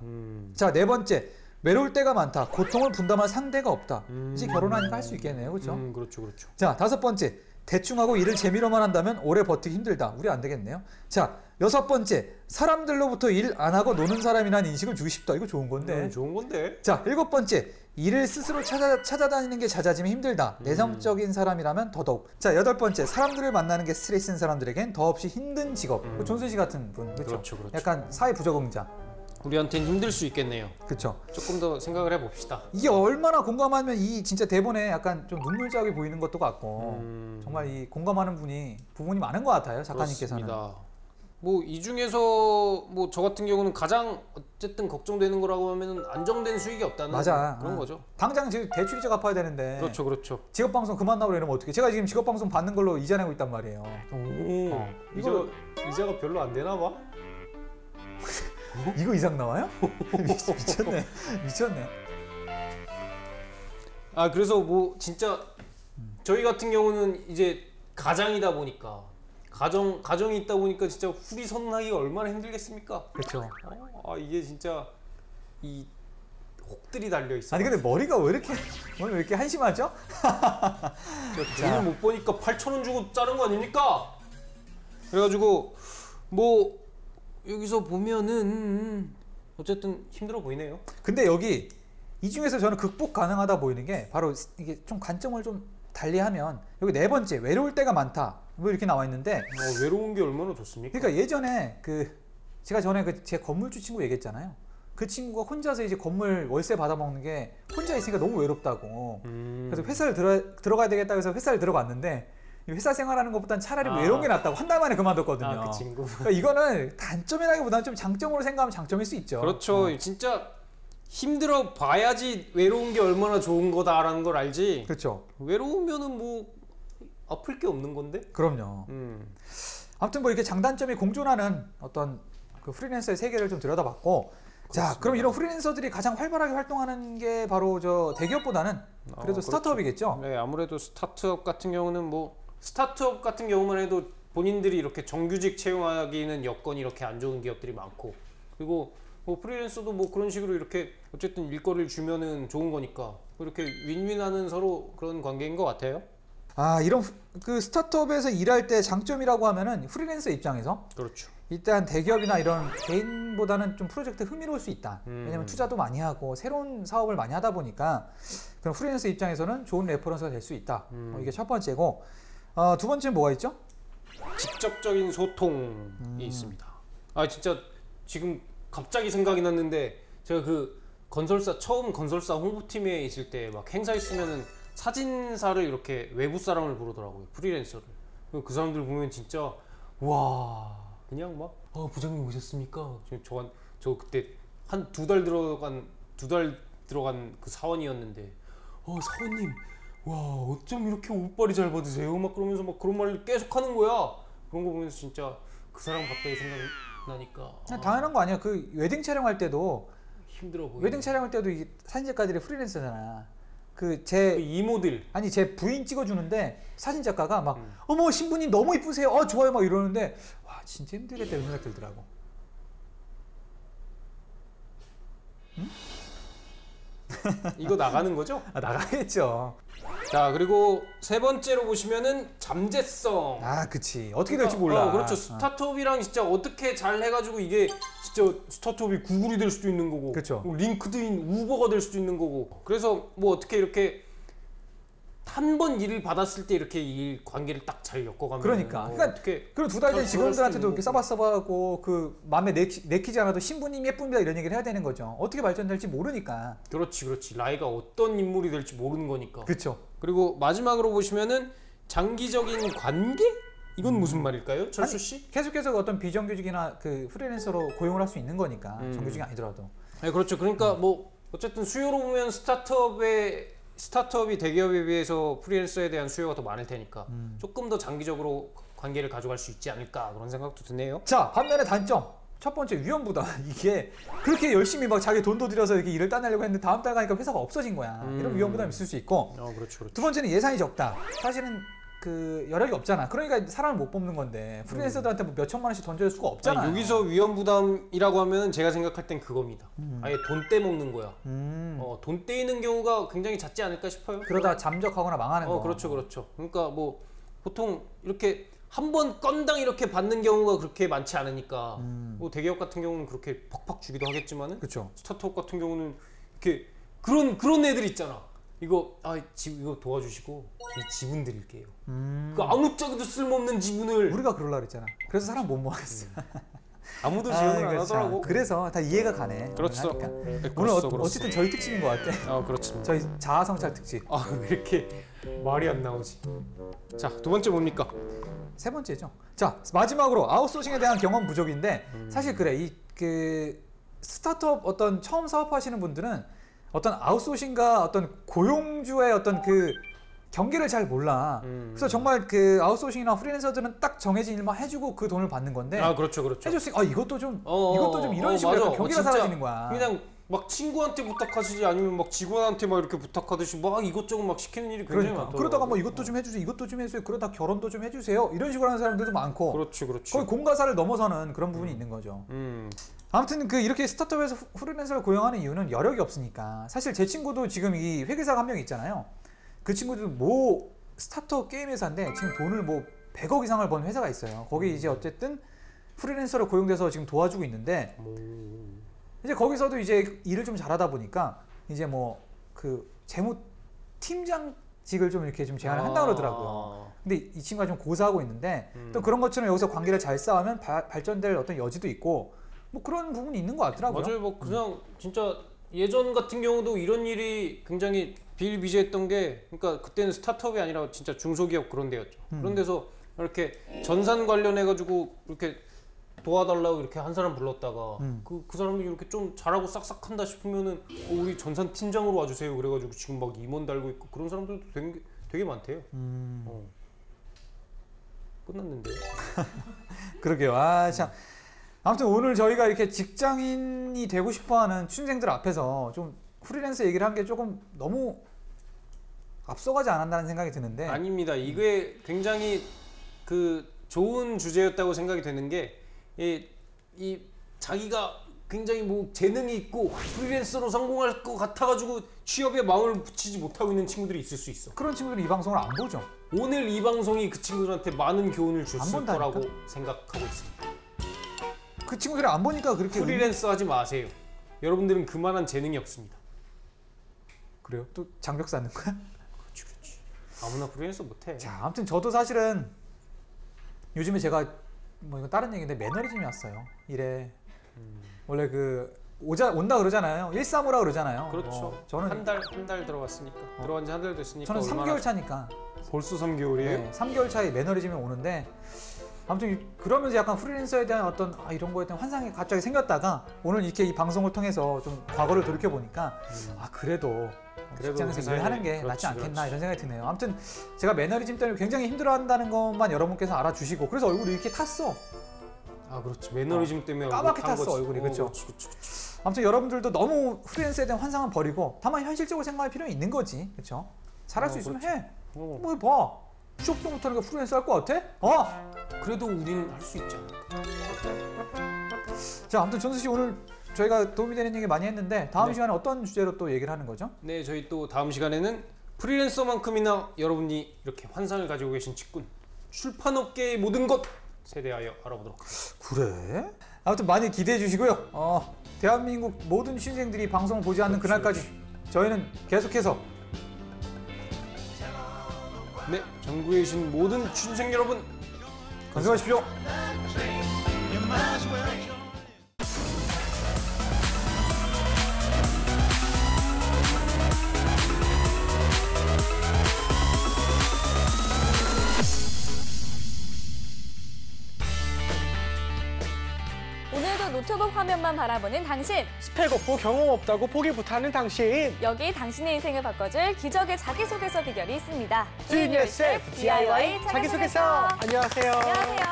자, 네 번째, 외로울 때가 많다. 고통을 분담할 상대가 없다. 이제 결혼하니까 할 수 있겠네요. 그렇죠? 그렇죠. 자, 다섯 번째, 대충하고 일을 재미로만 한다면 오래 버티기 힘들다. 우리 안 되겠네요. 자, 여섯 번째, 사람들로부터 일 안 하고 노는 사람이라는 인식을 주고 싶다. 이거 좋은 건데. 좋은 건데. 자, 일곱 번째, 일을 스스로 찾아다니는 게 잦아지면 힘들다. 내성적인 사람이라면 더더욱. 자, 여덟 번째, 사람들을 만나는 게 스트레스인 사람들에겐 더없이 힘든 직업. 존슨 씨 같은 분, 그렇죠? 그렇죠. 약간 사회 부적응자. 우리한테는 힘들 수 있겠네요. 그렇죠. 조금 더 생각을 해봅시다. 이게 얼마나 공감하면 이 진짜 대본에 약간 좀 눈물자국이 보이는 것도 같고 정말 이 공감하는 부분이 많은 것 같아요. 작가님께서는. 그렇습니다. 이 중에서 저 같은 경우는 가장 어쨌든 걱정되는 거라고 하면은 안정된 수익이 없다는 맞아. 그런 거죠. 당장 지금 대출이자 갚아야 되는데. 그렇죠. 직업방송 그만 나오려 이러면 어떻게? 제가 지금 직업방송 받는 걸로 이자 내고 있단 말이에요. 이자가 별로 안 되나 봐. 이거 이상 나와요? 미쳤네. 그래서 진짜 저희 같은 경우는 이제 가장이다 보니까 가정이 있다 보니까 진짜 후리 선언하기가 얼마나 힘들겠습니까? 그렇죠. 이게 진짜 이 혹들이 달려 있어. 아니 근데 머리가 왜 이렇게 한심하죠? 돈을 못 버니까 8,000원 주고 자른 거 아닙니까? 그래가지고 여기서 보면은 어쨌든 힘들어 보이네요. 근데 여기 이 중에서 저는 극복 가능하다 보이는 게 바로 이게 좀 관점을 좀 달리하면 여기 네 번째, 외로울 때가 많다. 이렇게 나와 있는데 외로운 게 얼마나 좋습니까? 그러니까 예전에 제가 전에 제 건물주 친구 얘기했잖아요. 그 친구가 혼자서 이제 건물 월세 받아먹는 게 혼자 있으니까 너무 외롭다고. 그래서 회사를 들어가야 되겠다 해서 회사를 들어갔는데 회사 생활하는 것보단 차라리 외로운 게 낫다고 한 달 만에 그만뒀거든요. 그 친구. 그러니까 이거는 단점이라기보다는 좀 장점으로 생각하면 장점일 수 있죠. 그렇죠. 진짜 힘들어 봐야지 외로운 게 얼마나 좋은 거다라는 걸 알지. 그렇죠. 외로우면은 아플 게 없는 건데. 그럼요. 아무튼 뭐 이렇게 장단점이 공존하는 어떤 그 프리랜서의 세계를 좀 들여다봤고, 자, 그럼 이런 프리랜서들이 가장 활발하게 활동하는 게 바로 저 대기업보다는 그래도 그렇죠. 스타트업이겠죠. 네, 아무래도 스타트업 같은 경우는 뭐 스타트업 같은 경우만 해도 본인들이 이렇게 정규직 채용하기는 여건이 이렇게 안 좋은 기업들이 많고, 그리고 뭐 프리랜서도 뭐 그런 식으로 이렇게 어쨌든 일거리를 주면은 좋은 거니까 이렇게 윈윈하는 서로 그런 관계인 것 같아요. 아, 이런 그 스타트업에서 일할 때 장점이라고 하면은 프리랜서 입장에서 그렇죠. 일단 대기업이나 이런 개인보다는 좀 프로젝트 흥미로울 수 있다. 왜냐면 투자도 많이 하고 새로운 사업을 많이 하다 보니까 그런 프리랜서 입장에서는 좋은 레퍼런스가 될 수 있다. 이게 첫 번째고, 두 번째는 뭐가 있죠? 직접적인 소통이 있습니다. 아 진짜 지금 갑자기 생각이 났는데 제가 그 건설사 처음 건설사 홍보팀에 있을 때 막 행사 있으면은 사진사를 이렇게 외부 사람을 부르더라고요. 프리랜서를. 그 사람들 보면 진짜 와 그냥 막 부장님 오셨습니까? 저 그때 한 두 달 들어간 그 사원이었는데 사원님 와 어쩜 이렇게 옷빨이 잘 받으세요? 막 그러면서 막 그런 말을 계속 하는 거야. 그런 거 보면서 진짜 그 사람 갑자기 생각나니까 당연한 거 아니야. 그 웨딩 촬영할 때도 힘들어 보여. 웨딩 촬영할 때도 이 사진 작가들이 프리랜서잖아. 그 제 이모들 아니 제 부인 찍어주는데 사진 작가가 막 어머 신부님 너무 이쁘세요. 좋아요 막 이러는데 와 진짜 힘들겠다 이런 생각 들더라고. 이거 나가는 거죠? 나가겠죠. 자 그리고 세 번째로 보시면은 잠재성. 아 그치 어떻게 될지 몰라. 그렇죠. 스타트업이랑 진짜 어떻게 잘 해가지고 이게 진짜 스타트업이 구글이 될 수도 있는 거고, 그쵸. 링크드인, 우버가 될 수도 있는 거고. 그래서 뭐 어떻게 이렇게 한 번 일을 받았을 때 이렇게 일 관계를 딱 잘 엮어가면 그러니까 어떻게 그리고 두 달 된 잘 직원들한테도 이렇게 돌아갈 싸바싸바하고 그 마음에 내키지 않아도 신부님 예쁩니다 이런 얘기를 해야 되는 거죠. 어떻게 발전될지 모르니까. 그렇지. 라이가 어떤 인물이 될지 모르는 거니까. 그렇죠. 그리고 마지막으로 보시면은 장기적인 관계? 이건 무슨 말일까요, 철수 씨? 계속해서 어떤 비정규직이나 그 프리랜서로 고용을 할 수 있는 거니까 정규직이 아니더라도. 네, 그렇죠. 그러니까 뭐 어쨌든 수요로 보면 스타트업이 대기업에 비해서 프리랜서에 대한 수요가 더 많을 테니까 조금 더 장기적으로 관계를 가져갈 수 있지 않을까 그런 생각도 드네요. 자 반면에 단점. 첫 번째 위험부담. 이게 그렇게 열심히 막 자기 돈도 들여서 이렇게 일을 따내려고 했는데 다음 달 가니까 회사가 없어진 거야. 이런 위험부담이 있을 수 있고. 그렇죠. 두 번째는 예산이 적다. 사실은 그 여력이 없잖아. 그러니까 사람을 못 뽑는 건데 프리랜서들한테 뭐 몇 천만 원씩 던져줄 수가 없잖아. 아니, 여기서 위험 부담이라고 하면 제가 생각할 땐 그겁니다. 아예 돈 떼먹는 거야. 돈 떼이는 경우가 굉장히 잦지 않을까 싶어요. 그러다 잠적하거나 망하는 거. 그렇죠. 그러니까 뭐 보통 이렇게 한 번 건당 이렇게 받는 경우가 그렇게 많지 않으니까 뭐 대기업 같은 경우는 그렇게 팍팍 주기도 하겠지만은 그렇죠. 스타트업 같은 경우는 이렇게 그런 애들 있잖아. 이거 이거 도와주시고 이 지분 드릴게요. 그 아무짝에도 쓸모없는 지분을 우리가 그러려고 그랬잖아. 그래서 사람 못 모았어. 아무도 지원을 안 그렇죠. 하더라고. 그래서 다 이해가 가네. 그렇죠. 하니까. 네, 오늘 그렇소. 어쨌든 저희 특집인 것 같아. 그렇습니다. 저희 자아성찰 특집. 왜 이렇게 말이 안 나오지? 자, 두 번째 뭡니까? 세 번째죠. 자 마지막으로 아웃소싱에 대한 경험 부족인데 사실 그래 이 그 스타트업 어떤 처음 사업하시는 분들은 어떤 아웃소싱과 어떤 고용주의 어떤 그 경계를 잘 몰라. 그래서 정말 그 아웃소싱이나 프리랜서들은 딱 정해진 일만 해주고 그 돈을 받는 건데. 그렇죠. 해줬으니까 이것도 좀 이런 식으로 맞아. 약간 경계가 진짜 사라지는 거야. 그냥 막 친구한테 부탁하시지 아니면 막 직원한테 막 이렇게 부탁하듯이 막 이것저것 막 시키는 일이 굉장히 많더라고요. 그러다가 뭐 이것도 좀 해주세요, 이것도 좀 해주세요, 그러다 결혼도 좀 해주세요 이런 식으로 하는 사람들도 많고. 그렇지. 거의 공과사를 넘어서는 그런 부분이 있는 거죠. 아무튼 그 이렇게 스타트업에서 프리랜서를 고용하는 이유는 여력이 없으니까. 사실 제 친구도 지금 이 회계사가 한 명 있잖아요. 그 친구도 뭐 스타트업 게임 회사인데 지금 돈을 뭐 100억 이상을 번 회사가 있어요. 거기 이제 어쨌든 프리랜서로 고용돼서 지금 도와주고 있는데 이제 거기서도 이제 일을 좀 잘하다 보니까 이제 뭐 그 재무 팀장직을 좀 이렇게 좀 제안을 한다고 그러더라고요. 근데 이 친구가 좀 고사하고 있는데 또 그런 것처럼 여기서 관계를 잘 쌓으면 발전될 어떤 여지도 있고 뭐 그런 부분이 있는 것 같더라고요. 맞아요. 뭐 그냥 진짜 예전 같은 경우도 이런 일이 굉장히 비일비재했던 게, 그러니까 그때는 스타트업이 아니라 진짜 중소기업 그런 데였죠. 그런 데서 이렇게 전산 관련해 가지고 이렇게 도와달라고 이렇게 한 사람 불렀다가 그 사람이 이렇게 좀 잘하고 싹싹한다 싶으면은 우리 전산 팀장으로 와주세요 그래가지고 지금 막 임원 달고 있고 그런 사람들도 되게 많대요. 끝났는데. 그러게요. 아, 참. 아무튼 오늘 저희가 이렇게 직장인이 되고 싶어하는 취준생들 앞에서 좀 프리랜서 얘기를 한 게 조금 너무 앞서가지 않았다는 생각이 드는데. 아닙니다. 이게 굉장히 그 좋은 주제였다고 생각이 되는 게 이 자기가 굉장히 뭐 재능이 있고 프리랜서로 성공할 것 같아가지고 취업에 마음을 붙이지 못하고 있는 친구들이 있을 수 있어. 그런 친구들은 이 방송을 안 보죠. 오늘 이 방송이 그 친구들한테 많은 교훈을 줬을 본다니까? 거라고 생각하고 있습니다. 그 친구들이 안 보니까 그렇게 프리랜서 하지 마세요. 여러분들은 그만한 재능이 없습니다. 그래요? 또 장벽 쌓는 거야? 그렇지. 아무나 프리랜서 못해. 자, 아무튼 저도 사실은 요즘에 제가 뭐 이거 다른 얘기인데 매너리즘이 왔어요. 일에 원래 그 온다 그러잖아요. 135라 그러잖아요. 그렇죠. 저는 한 달 들어갔으니까 들어간 지 한 달 됐으니까 저는 얼마나 3개월 차니까. 벌써 3개월이에요? 네, 3개월 차에 매너리즘이 오는데 아무튼 그러면서 약간 프리랜서에 대한 어떤 이런 거에 대한 환상이 갑자기 생겼다가 오늘 이렇게 이 방송을 통해서 좀 과거를 돌이켜 보니까 그래도 직장에서 회사에 일하는 게 그렇지, 낫지 않겠나 그렇지. 이런 생각이 드네요. 아무튼 제가 매너리즘 때문에 굉장히 힘들어한다는 것만 여러분께서 알아주시고 그래서 얼굴이 이렇게 탔어. 아 그렇지. 매너리즘 때문에 까맣게 탄 탔어, 거지. 얼굴이. 그쵸? 그렇지. 아무튼 여러분들도 너무 프리랜서에 대한 환상은 버리고 다만 현실적으로 생각할 필요는 있는 거지, 그렇죠? 잘할 수 있으면 해. 뭐 봐, 취업도 못하는 게 프리랜서 할 것 같아? 그래도 우리는 할 수 있지 않을까? 자, 아무튼 전수 씨 오늘 저희가 도움이 되는 얘기 많이 했는데 다음 네. 시간에 어떤 주제로 또 얘기를 하는 거죠? 네, 저희 또 다음 시간에는 프리랜서만큼이나 여러분이 이렇게 환상을 가지고 계신 직군, 출판업계의 모든 것에 대하여 알아보도록 하겠습니다. 그래? 아무튼 많이 기대해 주시고요. 대한민국 모든 취준생들이 방송을 보지 않는 그날까지 저희는 계속해서 네, 전국에 계신 모든 취준생 여러분 건승하십시오. 오늘도 노트북 화면만 바라보는 당신. 스펙 없고 경험 없다고 포기부터하는 당신. 여기 당신의 인생을 바꿔줄 기적의 자기소개서 비결이 있습니다. Do it yourself DIY 자기소개서. 안녕하세요. 안녕하세요.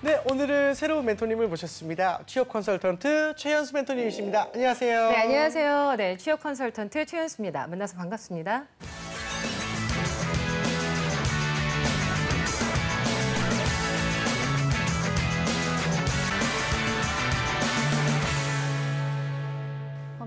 네, 오늘은 새로운 멘토님을 모셨습니다. 취업 컨설턴트 최현수 멘토님이십니다. 안녕하세요. 네, 안녕하세요. 네, 취업 컨설턴트 최현수입니다. 만나서 반갑습니다.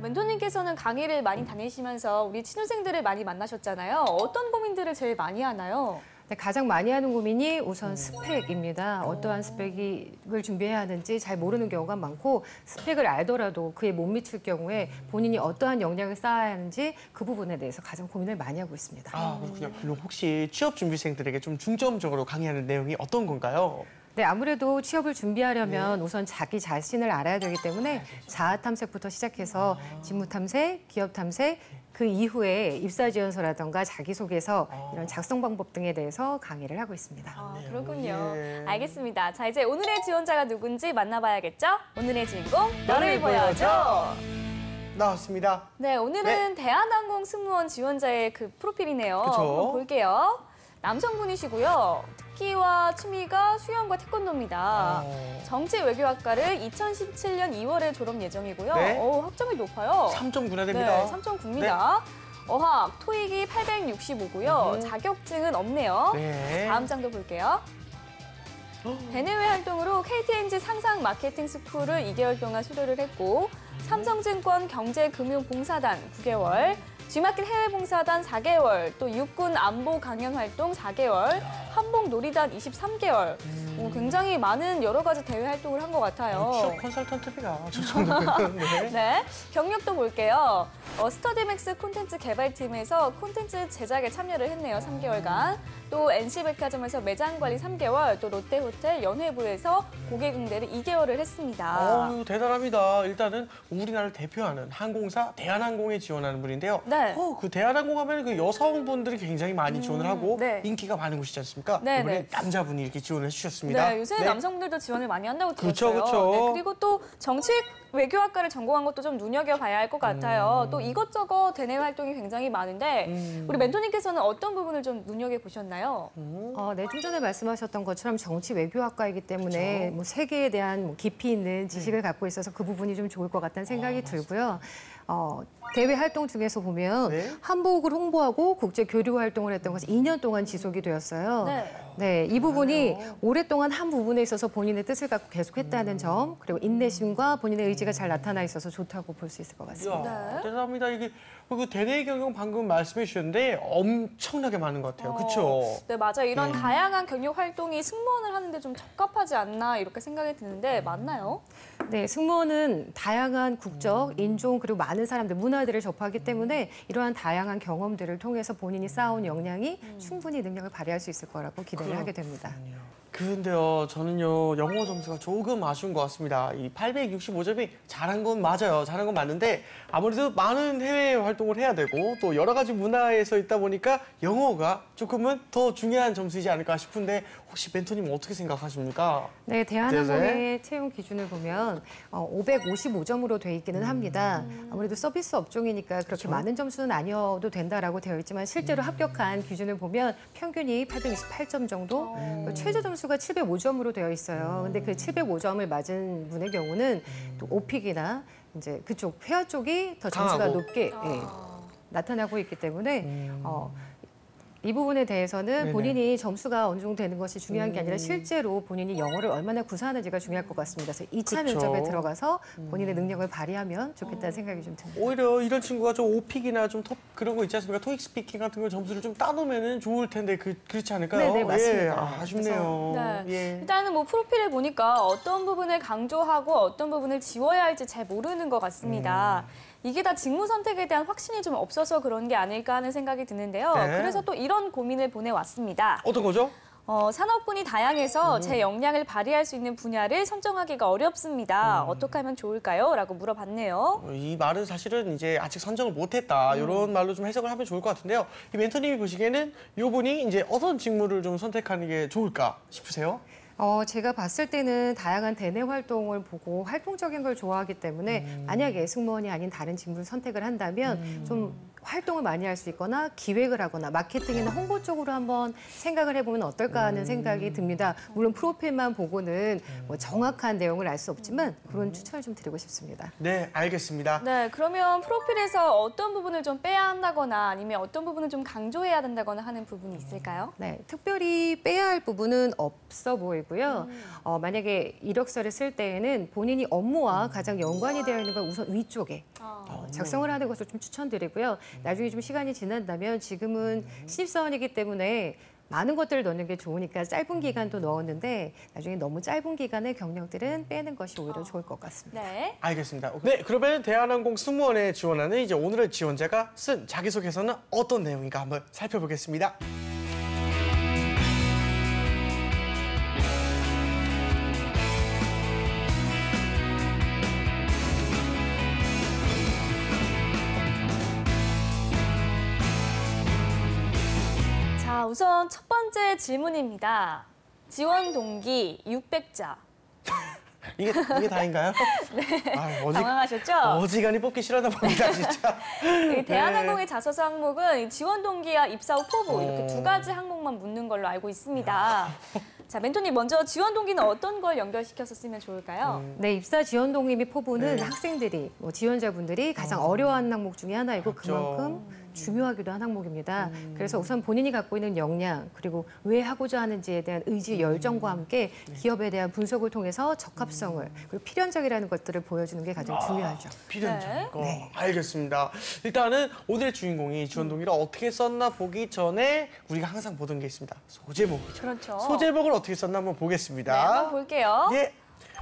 멘토님께서는 강의를 많이 다니시면서 우리 취준생들을 많이 만나셨잖아요. 어떤 고민들을 제일 많이 하나요? 네, 가장 많이 하는 고민이 우선 스펙입니다. 어떠한 스펙을 준비해야 하는지 잘 모르는 경우가 많고 스펙을 알더라도 그에 못 미칠 경우에 본인이 어떠한 역량을 쌓아야 하는지 그 부분에 대해서 가장 고민을 많이 하고 있습니다. 그렇군요. 그럼 혹시 취업 준비생들에게 좀 중점적으로 강의하는 내용이 어떤 건가요? 네, 아무래도 취업을 준비하려면 우선 자기 자신을 알아야 되기 때문에 자아 탐색부터 시작해서 직무 탐색, 기업 탐색, 그 이후에 입사 지원서라든가 자기소개서 이런 작성 방법 등에 대해서 강의를 하고 있습니다. 그렇군요. 예. 알겠습니다. 자, 이제 오늘의 지원자가 누군지 만나봐야겠죠? 오늘의 주인공, 너를 보여줘. 나왔습니다. 네, 오늘은 대한항공 승무원 지원자의 그 프로필이네요. 그쵸. 한번 볼게요. 남성분이시고요. 특기와 취미가 수영과 태권도입니다. 정치외교학과를 2017년 2월에 졸업 예정이고요. 네. 학점이 높아요. 3.9나 네, 됩니다. 3.9입니다. 어학, 토익이 865고요. 자격증은 없네요. 네. 다음 장도 볼게요. 대내외 활동으로 KTNG 상상 마케팅 스쿨을 2개월 동안 수료를 했고 삼성증권 경제금융봉사단 9개월, G마켓 해외봉사단 4개월, 또 육군 안보 강연 활동 4개월, 한복놀이단 23개월. 굉장히 많은 여러 가지 대외 활동을 한 것 같아요. 취업 컨설턴트비가 저 정도면. 네. 네, 경력도 볼게요. 스터디맥스 콘텐츠 개발팀에서 콘텐츠 제작에 참여를 했네요, 3개월간. 또 NC백화점에서 매장 관리 3개월, 또 롯데호텔 연회부에서 고객 응대를 2개월을 했습니다. 대단합니다. 일단은 우리나라를 대표하는 항공사 대한항공에 지원하는 분인데요. 네. 그 대한항공 하면 그 여성분들이 굉장히 많이 지원을 하고 네. 인기가 많은 곳이지 않습니까? 네, 이번에 네. 남자분이 이렇게 지원을 해주셨습니다. 같습니다. 네, 요새 네. 남성분들도 지원을 많이 한다고 그쵸, 들었어요. 그쵸. 네, 그리고 또 정치 외교학과를 전공한 것도 좀 눈여겨봐야 할 것 같아요. 또 이것저것 대내 활동이 굉장히 많은데 우리 멘토님께서는 어떤 부분을 좀 눈여겨보셨나요? 네, 좀 전에 말씀하셨던 것처럼 정치 외교학과이기 때문에 뭐 세계에 대한 뭐 깊이 있는 지식을 갖고 있어서 그 부분이 좀 좋을 것 같다는 생각이 들고요. 대외 활동 중에서 보면 네. 한복을 홍보하고 국제 교류 활동을 했던 것이 2년 동안 지속이 되었어요. 네. 네, 이 부분이 오랫동안 한 부분에 있어서 본인의 뜻을 갖고 계속했다는 점, 그리고 인내심과 본인의 의지가 잘 나타나 있어서 좋다고 볼 수 있을 것 같습니다. 이야, 대단합니다. 이게 그 대내 경영 방금 말씀해 주셨는데 엄청나게 많은 것 같아요. 그렇죠? 네, 맞아요. 이런 다양한 경력 활동이 승무원을 하는데 좀 적합하지 않나 이렇게 생각이 드는데 맞나요? 네, 승무원은 다양한 국적, 인종, 그리고 많은 사람들, 문화들을 접하기 때문에 이러한 다양한 경험들을 통해서 본인이 쌓아온 역량이 충분히 능력을 발휘할 수 있을 거라고 기대를 하게 됩니다. 근데요, 저는요, 영어 점수가 조금 아쉬운 것 같습니다. 이 865점이 잘한 건 맞아요. 잘한 건 맞는데 아무래도 많은 해외 활동을 해야 되고 또 여러 가지 문화에서 있다 보니까 영어가 조금은 더 중요한 점수이지 않을까 싶은데 혹시 멘토님 어떻게 생각하십니까? 네, 대한항공의 채용 기준을 보면 555점으로 돼 있기는 합니다. 아무래도 서비스 업종이니까 그렇게 많은 점수는 아니어도 된다라고 되어 있지만 실제로 합격한 기준을 보면 평균이 828점 정도, 최저 점수가 705점으로 되어 있어요. 근데 그 705점을 맞은 분의 경우는 또 오픽이나 이제 그쪽 회화 쪽이 더 점수가 강하고. 높게 나타나고 있기 때문에 이 부분에 대해서는 네네. 본인이 점수가 어느 정도 되는 것이 중요한 게 아니라 실제로 본인이 영어를 얼마나 구사하는지가 중요할 것 같습니다. 그래서 2차 그쵸. 면접에 들어가서 본인의 능력을 발휘하면 좋겠다는 생각이 좀 듭니다. 오히려 이런 친구가 좀 오픽이나 좀 톱 그런 거 있지 않습니까? 토익 스피킹 같은 거 점수를 좀 따놓으면 좋을 텐데 그렇지 않을까요? 네, 맞습니다. 예, 아쉽네요. 네. 예. 일단은 뭐 프로필을 보니까 어떤 부분을 강조하고 어떤 부분을 지워야 할지 잘 모르는 것 같습니다. 이게 다 직무 선택에 대한 확신이 좀 없어서 그런 게 아닐까 하는 생각이 드는데요. 네. 그래서 또 이런 고민을 보내왔습니다. 어떤 거죠? 산업군이 다양해서 제 역량을 발휘할 수 있는 분야를 선정하기가 어렵습니다. 어떻게 하면 좋을까요? 라고 물어봤네요. 이 말은 사실은 이제 아직 선정을 못했다 이런 말로 좀 해석을 하면 좋을 것 같은데요. 이 멘토님이 보시기에는 이 분이 이제 어떤 직무를 좀 선택하는 게 좋을까 싶으세요? 제가 봤을 때는 다양한 대내 활동을 보고 활동적인 걸 좋아하기 때문에 만약에 승무원이 아닌 다른 직무를 선택을 한다면 좀 활동을 많이 할 수 있거나 기획을 하거나 마케팅이나 홍보 쪽으로 한번 생각을 해보면 어떨까 하는 생각이 듭니다. 물론 프로필만 보고는 뭐 정확한 내용을 알 수 없지만 그런 추천을 좀 드리고 싶습니다. 네, 알겠습니다. 네, 그러면 프로필에서 어떤 부분을 좀 빼야 한다거나 아니면 어떤 부분을 좀 강조해야 된다거나 하는 부분이 있을까요? 네, 특별히 빼야 할 부분은 없어 보이고요. 만약에 이력서를 쓸 때에는 본인이 업무와 가장 연관이 되어 있는 걸 우선 위쪽에 작성을 하는 것을 좀 추천드리고요. 나중에 좀 시간이 지난다면 지금은 신입사원이기 때문에 많은 것들을 넣는 게 좋으니까 짧은 기간도 넣었는데 나중에 너무 짧은 기간의 경력들은 빼는 것이 오히려 좋을 것 같습니다. 네. 알겠습니다. 네, 그러면 대한항공 승무원에 지원하는 이제 오늘의 지원자가 쓴 자기소개서는 어떤 내용인가 한번 살펴보겠습니다. 자, 우선 첫 번째 질문입니다. 지원 동기 600자. 이게 다인가요? 네. 당황하셨죠? 어지간히 뽑기 싫었나 봅니다, 진짜. 이 대한항공의 자소서 항목은 지원 동기와 입사 후 포부 이렇게 두 가지 항목만 묻는 걸로 알고 있습니다. 자, 멘토님 먼저 지원 동기는 어떤 걸 연결시켜서 쓰면 좋을까요? 네, 입사 지원 동기 및 포부는 학생들이, 지원자분들이 가장 어려워하는 항목 중에 하나이고 그렇죠. 그만큼 중요하기도 한 항목입니다. 그래서 우선 본인이 갖고 있는 역량, 그리고 왜 하고자 하는지에 대한 의지, 열정과 함께 기업에 대한 분석을 통해서 적합성을, 그리고 필연적이라는 것들을 보여주는 게 가장 중요하죠. 필연적 거. 네. 알겠습니다. 일단은 오늘의 주인공이 지원 동기를 어떻게 썼나 보기 전에 우리가 항상 보던 게 있습니다. 소제목이죠. 그렇죠. 소제목을 어떻게 썼나 한번 보겠습니다. 네, 한번 볼게요. 예.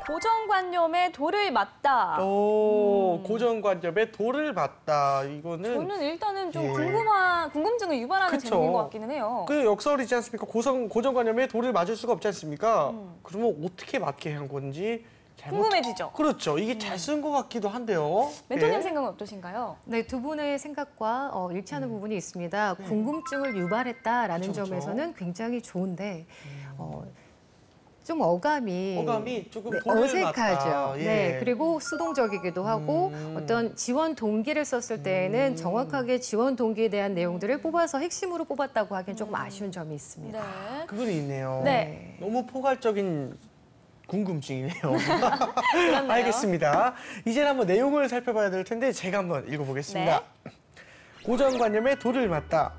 고정관념에 돌을 맞다. 고정관념에 돌을 맞다. 이거는 저는 일단은 좀 예. 궁금증을 유발하는 그쵸. 제목인 것 같기는 해요. 그 역설이지 않습니까? 고정관념에 돌을 맞을 수가 없지 않습니까? 그러면 어떻게 맞게 한 건지 궁금해지죠? 그렇죠. 이게 잘 쓴 것 같기도 한데요. 멘토님 예. 생각은 어떠신가요? 네, 두 분의 생각과 일치하는 부분이 있습니다. 궁금증을 유발했다라는 그쵸, 그쵸. 점에서는 굉장히 좋은데 좀 어감이 조금 네, 돈을 어색하죠. 맞다. 예. 네, 그리고 수동적이기도 하고 어떤 지원 동기를 썼을 때에는 정확하게 지원 동기에 대한 내용들을 뽑아서 핵심으로 뽑았다고 하기엔 조금 아쉬운 점이 있습니다. 네. 그건 있네요. 네. 너무 포괄적인 궁금증이네요. 그렇네요. 알겠습니다. 이제는 한번 내용을 살펴봐야 될 텐데 제가 한번 읽어보겠습니다. 네. 고정관념에 돌을 맞다.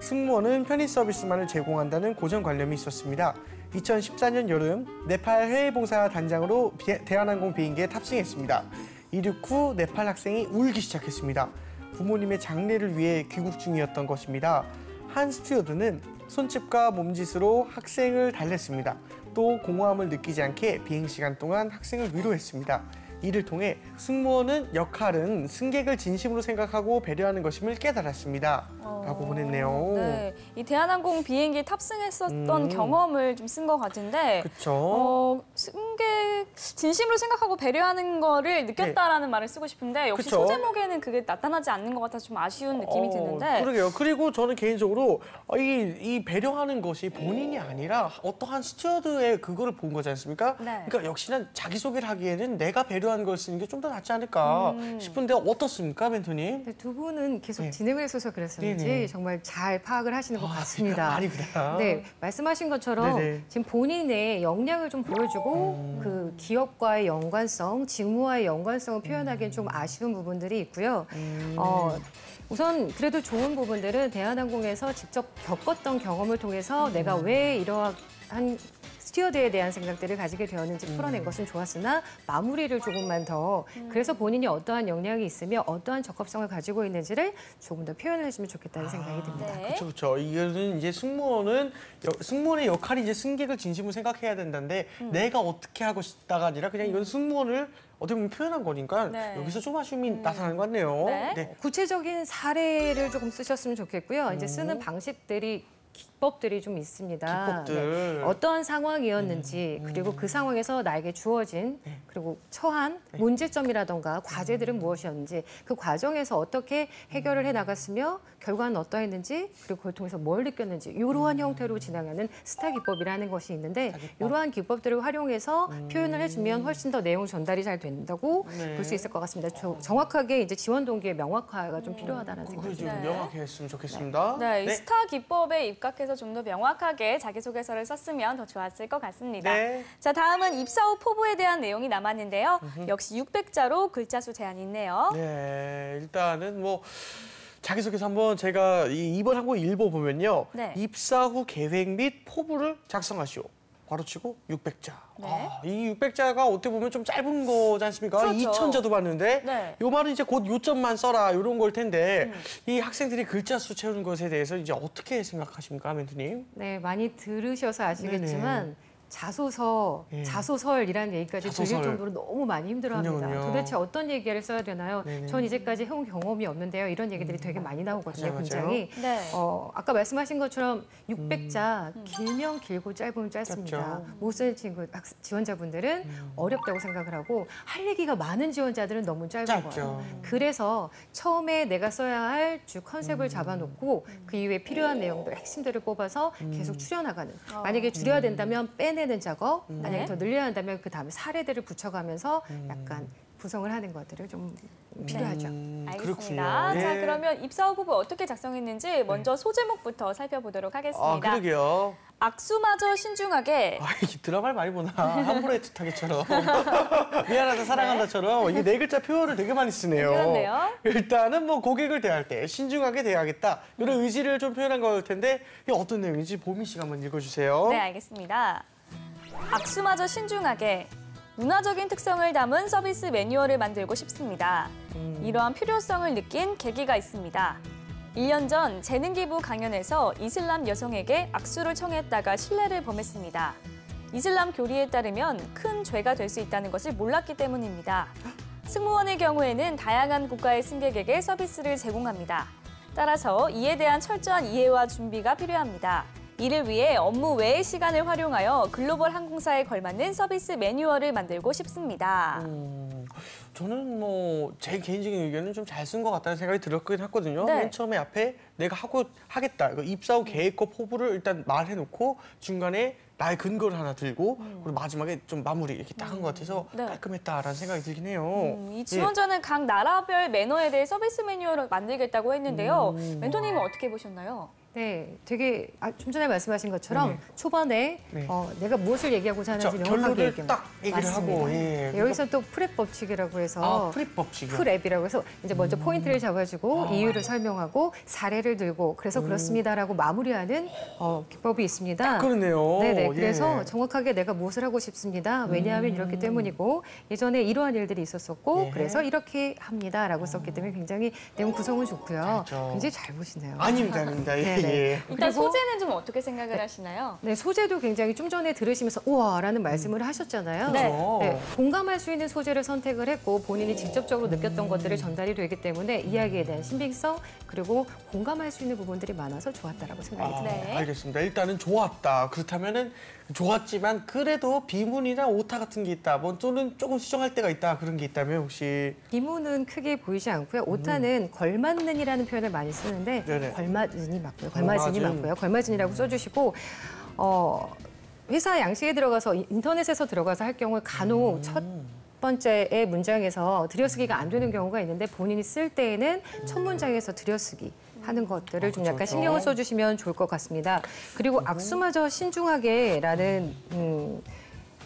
승무원은 편의 서비스만을 제공한다는 고정관념이 있었습니다. 2014년 여름 네팔 해외봉사 단장으로 대한항공 비행기에 탑승했습니다. 이륙 후 네팔 학생이 울기 시작했습니다. 부모님의 장례를 위해 귀국 중이었던 것입니다. 한 스튜어드는 손짓과 몸짓으로 학생을 달랬습니다. 또 공허함을 느끼지 않게 비행 시간 동안 학생을 위로했습니다. 이를 통해 승무원은 역할은 승객을 진심으로 생각하고 배려하는 것임을 깨달았습니다. 라고 보냈네요. 네, 이 대한항공 비행기 탑승했었던 경험을 좀 쓴 것 같은데 그렇죠. 승객 진심으로 생각하고 배려하는 거를 느꼈다라는 말을 쓰고 싶은데 역시 그쵸? 소제목에는 그게 나타나지 않는 것 같아서 좀 아쉬운 느낌이 드는데 그러게요. 그리고 저는 개인적으로 이 배려하는 것이 본인이 아니라 어떠한 스튜어드의 그거를 본 거지 않습니까? 네. 그러니까 역시나 자기소개를 하기에는 내가 배려하는 걸 쓰는 게 좀 더 낫지 않을까 싶은데 어떻습니까, 멘토님? 네, 두 분은 계속 네. 진행을 했어서 그랬었는지 네네. 정말 잘 파악을 하시는 것 같습니다. 아닙니다. 네, 말씀하신 것처럼 네네. 지금 본인의 역량을 좀 보여주고 그 기업과의 연관성, 직무와의 연관성을 표현하기엔 좀 아쉬운 부분들이 있고요. 우선 그래도 좋은 부분들은 대한항공에서 직접 겪었던 경험을 통해서 내가 왜 이러한 스튜어드에 대한 생각들을 가지게 되었는지 풀어낸 것은 좋았으나 마무리를 조금만 더 그래서 본인이 어떠한 역량이 있으며 어떠한 적합성을 가지고 있는지를 조금 더 표현을 해주면 좋겠다는 생각이 듭니다. 네. 그렇죠, 그렇죠. 이거는 이제 승무원의 역할이 이제 승객을 진심으로 생각해야 된다는데 내가 어떻게 하고 싶다가 아니라 그냥 이건 승무원을 어떻게 보면 표현한 거니까 네. 여기서 좀 아쉬움이 나타나는 것 같네요. 네. 구체적인 사례를 조금 쓰셨으면 좋겠고요. 이제 쓰는 방식들이 기법들이 좀 있습니다. 기법들. 네. 어떠한 상황이었는지 그리고 그 상황에서 나에게 주어진 그리고 처한 문제점이라던가 과제들은 무엇이었는지 그 과정에서 어떻게 해결을 해 나갔으며 결과는 어떠했는지 그리고 그걸 통해서 뭘 느꼈는지 이러한 형태로 진행하는 스타 기법이라는 것이 있는데 이러한 기법들을 활용해서 표현을 해주면 훨씬 더 내용 전달이 잘 된다고 네. 볼 수 있을 것 같습니다. 정확하게 이제 지원 동기의 명확화가 좀 필요하다는 그걸 생각이 좀 듭니다. 명확히 했으면 좋겠습니다. 네, 이 스타 기법에 입각해서 좀 더 명확하게 자기소개서를 썼으면 더 좋았을 것 같습니다. 네. 자, 다음은 입사 후 포부에 대한 내용이 남았는데요. 역시 600자로 글자 수 제한이 있네요. 네, 일단은 뭐 자기소개서 한번 제가 이번 항공 일보 보면요. 네. 입사 후 계획 및 포부를 작성하시오. 괄호치고 600자. 네. 이 600자가 어떻게 보면 좀 짧은 거지 않습니까? 그렇죠. 2000자도 봤는데 네. 요 말은 이제 곧 요점만 써라 이런 걸 텐데 이 학생들이 글자 수 채우는 것에 대해서 이제 어떻게 생각하십니까, 멘토님? 네, 많이 들으셔서 아시겠지만 자소서, 네. 자소설이라는 얘기까지 들릴 자소설. 정도로 너무 많이 힘들어합니다. 그럼요. 도대체 어떤 얘기를 써야 되나요? 네네. 전 이제까지 해온 경험이 없는데요. 이런 얘기들이 되게 많이 나오거든요, 맞아요, 굉장히. 네. 아까 말씀하신 것처럼 600자 길면 길고 짧으면 짧습니다. 짧죠. 못 쓰는 지원자분들은 어렵다고 생각을 하고 할 얘기가 많은 지원자들은 너무 짧은 짧죠. 거예요. 그래서 처음에 내가 써야 할 주 컨셉을 잡아놓고 그 이후에 필요한 내용들, 핵심들을 뽑아서 계속 추려나가는. 만약에 줄여야 된다면 빼내는 작업, 만약에 네. 더 늘려야 한다면 그 다음에 사례들을 붙여가면서 약간 구성을 하는 것들을 좀 필요하죠. 알겠습니다. 그렇군요. 자, 예. 그러면 입사 후 포부 어떻게 작성했는지 먼저 소제목부터 살펴보도록 하겠습니다. 그러게요. 악수마저 신중하게 이 드라마를 많이 보나? 함부로의 뜻하게처럼. 미안하다, 사랑한다처럼. 이게 네 글자 표현을 되게 많이 쓰네요. 그렇네요. 일단은 뭐 고객을 대할 때 신중하게 대하겠다. 이런 의지를 좀 표현한 걸 텐데 이게 어떤 내용인지 보미 씨가 한번 읽어주세요. 네, 알겠습니다. 악수마저 신중하게 문화적인 특성을 담은 서비스 매뉴얼을 만들고 싶습니다. 이러한 필요성을 느낀 계기가 있습니다. 1년 전 재능기부 강연에서 이슬람 여성에게 악수를 청했다가 실례를 범했습니다. 이슬람 교리에 따르면 큰 죄가 될 수 있다는 것을 몰랐기 때문입니다. 승무원의 경우에는 다양한 국가의 승객에게 서비스를 제공합니다. 따라서 이에 대한 철저한 이해와 준비가 필요합니다. 이를 위해 업무 외의 시간을 활용하여 글로벌 항공사에 걸맞는 서비스 매뉴얼을 만들고 싶습니다. 저는 뭐 제 개인적인 의견은 좀 잘 쓴 것 같다는 생각이 들었긴 했거든요. 네. 맨 처음에 앞에 내가 하겠다. 입사 후 계획과 포부를 일단 말해놓고 중간에 나의 근거를 하나 들고 그리고 마지막에 좀 마무리 이렇게 딱 한 것 같아서 네. 깔끔했다라는 생각이 들긴 해요. 이 지원자는 각 나라별 매너에 대해 서비스 매뉴얼을 만들겠다고 했는데요. 멘토님은 어떻게 보셨나요? 네, 되게 좀 전에 말씀하신 것처럼 초반에 네. 내가 무엇을 얘기하고 하는지 그렇죠. 명확하게 결론을 딱 얘기를 맞습니다. 하고, 예. 네, 여기서 또 프랩 법칙이라고 해서 프립 법칙이요. 프랩이라고 해서 이제 먼저 포인트를 잡아주고 이유를 설명하고 사례를 들고 그래서 그렇습니다라고 마무리하는 기법이 있습니다. 그러네요. 네네. 예. 그래서 정확하게 내가 무엇을 하고 싶습니다. 왜냐하면 이렇기 때문이고 예전에 이러한 일들이 있었었고 예. 그래서 이렇게 합니다라고 썼기 때문에 굉장히 내용 구성은 좋고요. 잘했죠. 굉장히 잘 보시네요. 아닙니다, 아닙니다. 예, 네네. 예. 일단 소재는 좀 어떻게 생각을 하시나요? 네, 소재도 굉장히 좀 전에 들으시면서 우와라는 말씀을 하셨잖아요. 네. 네, 공감할 수 있는 소재를 선택을 했고 본인이 직접적으로 느꼈던 것들이 전달이 되기 때문에 이야기에 대한 신빙성 그리고 공감할 수 있는 부분들이 많아서 좋았다라고 생각이 듭니다. 네. 알겠습니다. 일단은 좋았다. 그렇다면은 좋았지만 그래도 비문이나 오타 같은 게 있다. 뭐 또는 조금 수정할 때가 있다. 그런 게 있다면 혹시 비문은 크게 보이지 않고요. 오타는 걸맞는이라는 표현을 많이 쓰는데 네네. 걸맞은이 맞고요. 걸맞은이 걸맞은. 맞고요. 걸맞은이라고 써주시고 회사 양식에 들어가서 인터넷에서 들어가서 할 경우에 간혹 첫 번째의 문장에서 들여쓰기가 안 되는 경우가 있는데 본인이 쓸 때에는 첫 문장에서 들여쓰기 하는 것들을 좀 약간 그렇죠. 신경을 써주시면 좋을 것 같습니다. 그리고 악수마저 신중하게라는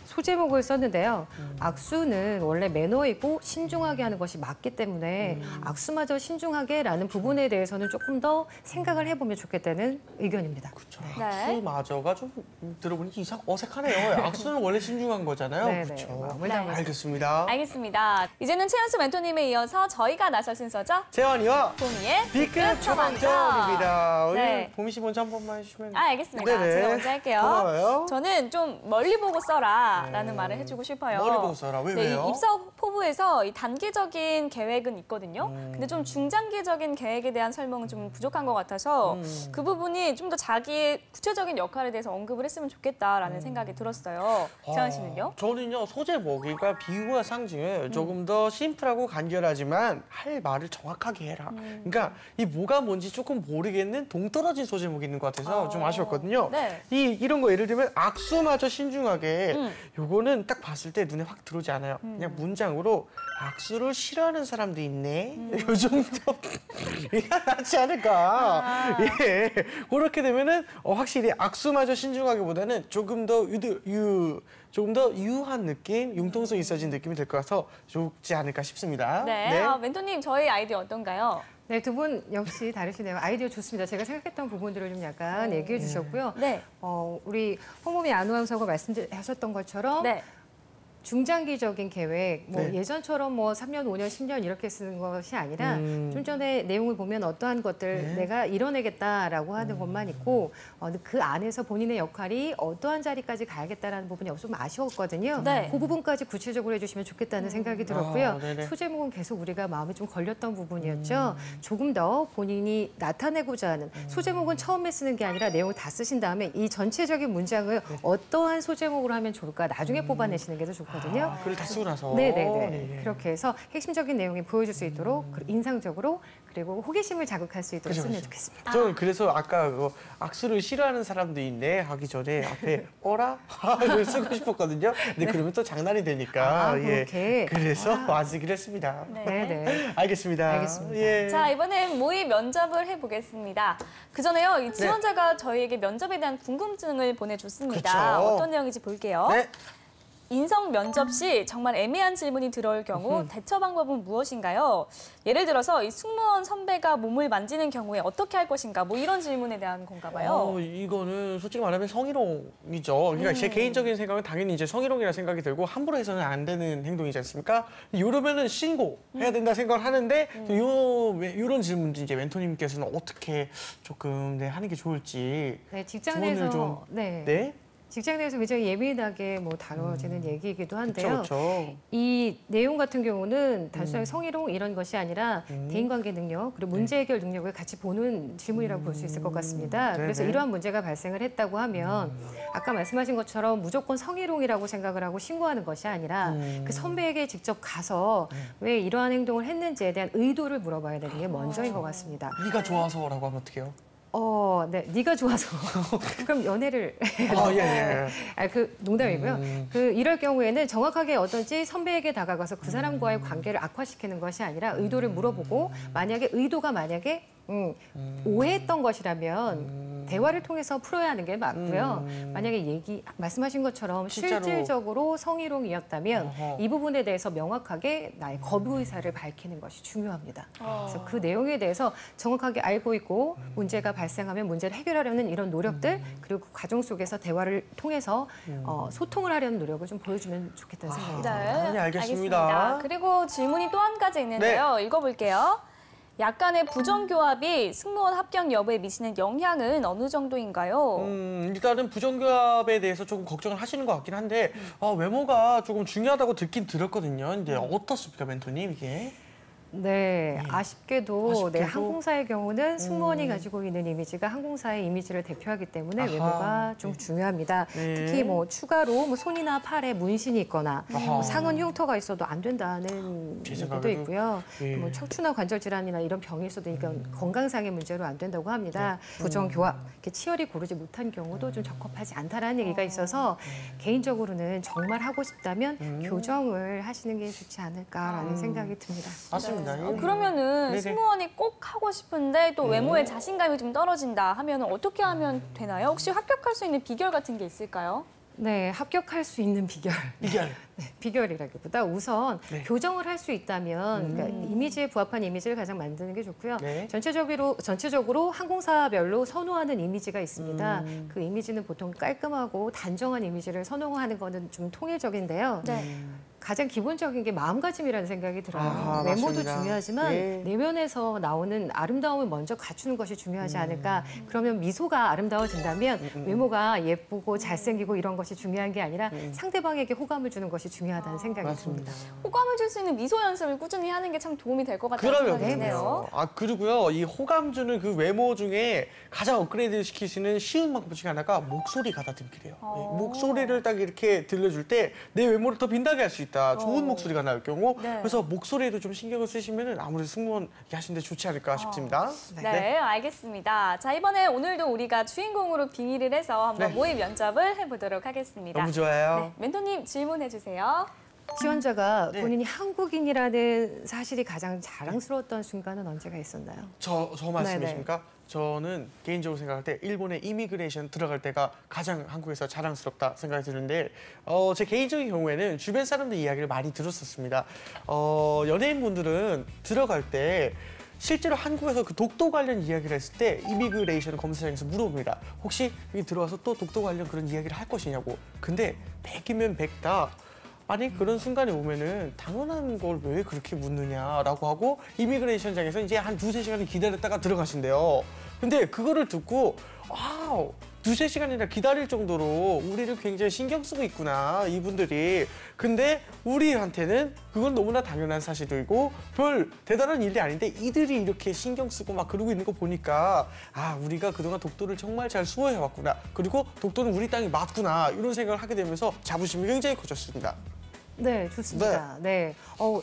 소제목을 썼는데요. 악수는 원래 매너이고 신중하게 하는 것이 맞기 때문에 악수마저 신중하게라는 부분에 대해서는 조금 더 생각을 해보면 좋겠다는 의견입니다. 그렇죠. 네. 악수마저가 좀 들어보니까 어색하네요. 악수는 원래 신중한 거잖아요. 네네. 그렇죠. 마음을 담아서. 알겠습니다. 알겠습니다. 이제는 최연수 멘토님에 이어서 저희가 나설 순서죠. 재환이와 보미의 B급 초반점입니다. 오늘 네. 보미 씨 먼저 한 번만 해주시면. 알겠습니다. 네네. 제가 먼저 할게요. 고마워요. 저는 좀 멀리 보고 써라라는 말을 해주고 싶어요. 멀리 보고 써라. 왜, 네, 왜요? 이 입사 포부에서 이 단기적인 계획은 있거든요. 근데 좀 중장기적인 계획에 대한 설명은 좀 부족한 것 같아서 그 부분이 좀 더 자기의 구체적인 역할에 대해서 언급을 했으면 좋겠다라는 생각이 들었어요. 재환 씨는요? 저는요, 소제목, 그러니까 비유와 상징을 조금 더 심플하고 간결하지만 할 말을 정확하게 해라. 그러니까 이 뭐가 뭔지 조금 모르겠는 동떨어진 소제목이 있는 것 같아서 좀 아쉬웠거든요. 네. 이런 거 예를 들면 악수마저 신중하게 요거는 딱 봤을 때 눈에 확 들어오지 않아요. 그냥 문장으로 악수를 싫어하는 사람도 있네. 요 정도 낫지 않을까. 예. 그렇게 되면은 확실히 악수마저 신중하게보다는 조금 더 조금 더 유한 느낌, 융통성 있어진 느낌이 될 것 같아서 좋지 않을까 싶습니다. 네. 멘토님, 저희 아이디어 어떤가요? 네, 두 분 역시 다르시네요. 아이디어 좋습니다. 제가 생각했던 부분들을 좀 약간 얘기해 주셨고요. 네. 우리 홍보미 아나운서가 말씀하셨던 것처럼 네. 중장기적인 계획, 뭐 네. 예전처럼 뭐 3년, 5년, 10년 이렇게 쓰는 것이 아니라 좀 전에 내용을 보면 어떠한 것들 내가 이뤄내겠다라고 하는 것만 있고 그 안에서 본인의 역할이 어떠한 자리까지 가야겠다라는 부분이 좀 아쉬웠거든요. 네. 그 부분까지 구체적으로 해주시면 좋겠다는 생각이 들었고요. 네네. 소제목은 계속 우리가 마음이 좀 걸렸던 부분이었죠. 조금 더 본인이 나타내고자 하는 소제목은 처음에 쓰는 게 아니라 내용을 다 쓰신 다음에 이 전체적인 문장을 어떠한 소제목으로 하면 좋을까 나중에 뽑아내시는 게 더 좋거든요. 글을 다 쓰고 나서. 네네네. 예. 그렇게 해서 핵심적인 내용이 보여줄 수 있도록 그리고 인상적으로 그리고 호기심을 자극할 수 있도록 그죠, 쓰면 그죠. 좋겠습니다. 저는 그래서 아까 그 악수를 싫어하는 사람도 있네 하기 전에 앞에 어라? 를 쓰고 싶었거든요. 근데 그러면 또 장난이 되니까. 그렇게. 그래서 안 쓰기로 했습니다. 네네. 알겠습니다. 알겠습니다. 예. 자, 이번엔 모의 면접을 해보겠습니다. 그 전에요, 이 지원자가 저희에게 면접에 대한 궁금증을 보내줬습니다. 그쵸. 어떤 내용인지 볼게요. 네. 인성 면접 시 정말 애매한 질문이 들어올 경우 대처 방법은 무엇인가요? 예를 들어서 이 승무원 선배가 몸을 만지는 경우에 어떻게 할 것인가? 뭐 이런 질문에 대한 건가 봐요. 이거는 솔직히 말하면 성희롱이죠. 그러니까 제 개인적인 생각은 당연히 이제 성희롱이라 생각이 들고 함부로 해서는 안 되는 행동이지 않습니까? 이러면은 신고해야 된다 생각을 하는데 이런 질문도 이제 멘토님께서는 어떻게 조금 하는 게 좋을지 네, 직장 조언을 내에서 좀 네. 직장 내에서 굉장히 예민하게 뭐 다뤄지는 얘기이기도 한데요. 그렇죠. 이 내용 같은 경우는 단순하게 성희롱 이런 것이 아니라 대인관계 능력 그리고 문제 해결 능력을 같이 보는 질문이라고 볼 수 있을 것 같습니다. 네네. 그래서 이러한 문제가 발생을 했다고 하면 아까 말씀하신 것처럼 무조건 성희롱이라고 생각을 하고 신고하는 것이 아니라 그 선배에게 직접 가서 왜 이러한 행동을 했는지에 대한 의도를 물어봐야 되는 게 먼저인 것 같습니다. 네가 좋아서라고 하면 어떡해요? 네, 네가 좋아서 그럼 연애를 예. 그 농담이고요. 이럴 경우에는 정확하게 어떤지 선배에게 다가가서 그 사람과의 관계를 악화시키는 것이 아니라 의도를 물어보고 만약에 의도가 오해했던 것이라면 대화를 통해서 풀어야 하는 게 맞고요. 만약에 말씀하신 것처럼 진짜로. 실질적으로 성희롱이었다면 어허. 이 부분에 대해서 명확하게 나의 거부 의사를 밝히는 것이 중요합니다. 그래서 그 내용에 대해서 정확하게 알고 있고 문제가 발생하면 문제를 해결하려는 이런 노력들 그리고 그 과정 속에서 대화를 통해서 소통을 하려는 노력을 좀 보여주면 좋겠다는 생각이 네, 알겠습니다. 그리고 질문이 또 한 가지 있는데요. 읽어볼게요. 약간의 부정교합이 승무원 합격 여부에 미치는 영향은 어느 정도인가요? 일단은 부정교합에 대해서 조금 걱정을 하시는 것 같긴 한데 외모가 조금 중요하다고 듣긴 들었거든요. 근데 어떻습니까, 멘토님 이게? 네, 아쉽게도 아쉽게도? 항공사의 경우는 승무원이 가지고 있는 이미지가 항공사의 이미지를 대표하기 때문에 아하. 외모가 좀 중요합니다. 네. 특히 추가로 손이나 팔에 문신이 있거나 아하. 상흔 흉터가 있어도 안 된다는 제 얘기도 생각에도, 있고요. 예. 척추나 관절 질환이나 이런 병이 있어도 이건 건강상의 문제로 안 된다고 합니다. 부정교합, 이렇게 치열이 고르지 못한 경우도 좀 적합하지 않다라는 얘기가 있어서 개인적으로는 정말 하고 싶다면 교정을 하시는 게 좋지 않을까라는 생각이 듭니다. 맞습니다. 그러면은 네네. 승무원이 꼭 하고 싶은데 또 외모에 자신감이 좀 떨어진다 하면 어떻게 하면 되나요? 혹시 합격할 수 있는 비결 같은 게 있을까요? 네, 합격할 수 있는 비결. 이결. 네, 비결이라기보다 우선 네. 교정을 할 수 있다면 그러니까 이미지에 부합한 이미지를 가장 만드는 게 좋고요. 네. 전체적으로 항공사별로 선호하는 이미지가 있습니다. 그 이미지는 보통 깔끔하고 단정한 이미지를 선호하는 거는 좀 통일적인데요. 네. 가장 기본적인 게 마음가짐이라는 생각이 들어요. 아하, 외모도 맞습니다. 중요하지만 예. 내면에서 나오는 아름다움을 먼저 갖추는 것이 중요하지 않을까. 그러면 미소가 아름다워진다면 외모가 예쁘고 잘생기고 이런 것이 중요한 게 아니라 상대방에게 호감을 주는 것이 중요하다는 생각이 맞습니다. 듭니다. 호감을 줄 수 있는 미소 연습을 꾸준히 하는 게 참 도움이 될 것 같다는 생각이 드네요. 그리고요, 이 호감 주는 그 외모 중에 가장 업그레이드 시킬 수 있는 쉬운 방법 중에 하나가 목소리 가다듬기래요. 목소리를 딱 이렇게 들려줄 때 내 외모를 더 빛나게 할 수 있다. 좋은 목소리가 나올 경우. 네. 그래서 목소리에도 좀 신경을 쓰시면 아무래도 승무원 하시는데 좋지 않을까 싶습니다. 네, 알겠습니다. 자, 이번에 오늘도 우리가 주인공으로 빙의를 해서 한번 네. 모의 면접을 해보도록 하겠습니다. 너무 좋아요. 네, 멘토님 질문해 주세요. 지원자가 네. 본인이 한국인이라는 사실이 가장 자랑스러웠던 순간은 언제가 있었나요? 저 말씀이십니까? 저는 개인적으로 생각할 때 일본의 이미그레이션 들어갈 때가 가장 한국에서 자랑스럽다 생각이 드는데 제 개인적인 경우에는 주변 사람들 이야기를 많이 들었었습니다. 연예인분들은 들어갈 때 실제로 한국에서 그 독도 관련 이야기를 했을 때 이미그레이션 검사장에서 물어봅니다. 혹시 여기 들어와서 또 독도 관련 그런 이야기를 할 것이냐고. 근데 100이면 100다. 아니 그런 순간에 오면은 당연한 걸 왜 그렇게 묻느냐라고 하고 이미그레이션장에서 이제 한 2~3시간을 기다렸다가 들어가신대요. 근데 그거를 듣고 와우 2~3시간이나 기다릴 정도로 우리를 굉장히 신경 쓰고 있구나 이분들이. 근데 우리한테는 그건 너무나 당연한 사실이고 별 대단한 일이 아닌데 이들이 이렇게 신경 쓰고 막 그러고 있는 거 보니까 우리가 그동안 독도를 정말 잘 수호해왔구나. 그리고 독도는 우리 땅이 맞구나 이런 생각을 하게 되면서 자부심이 굉장히 커졌습니다. 네, 좋습니다. 네.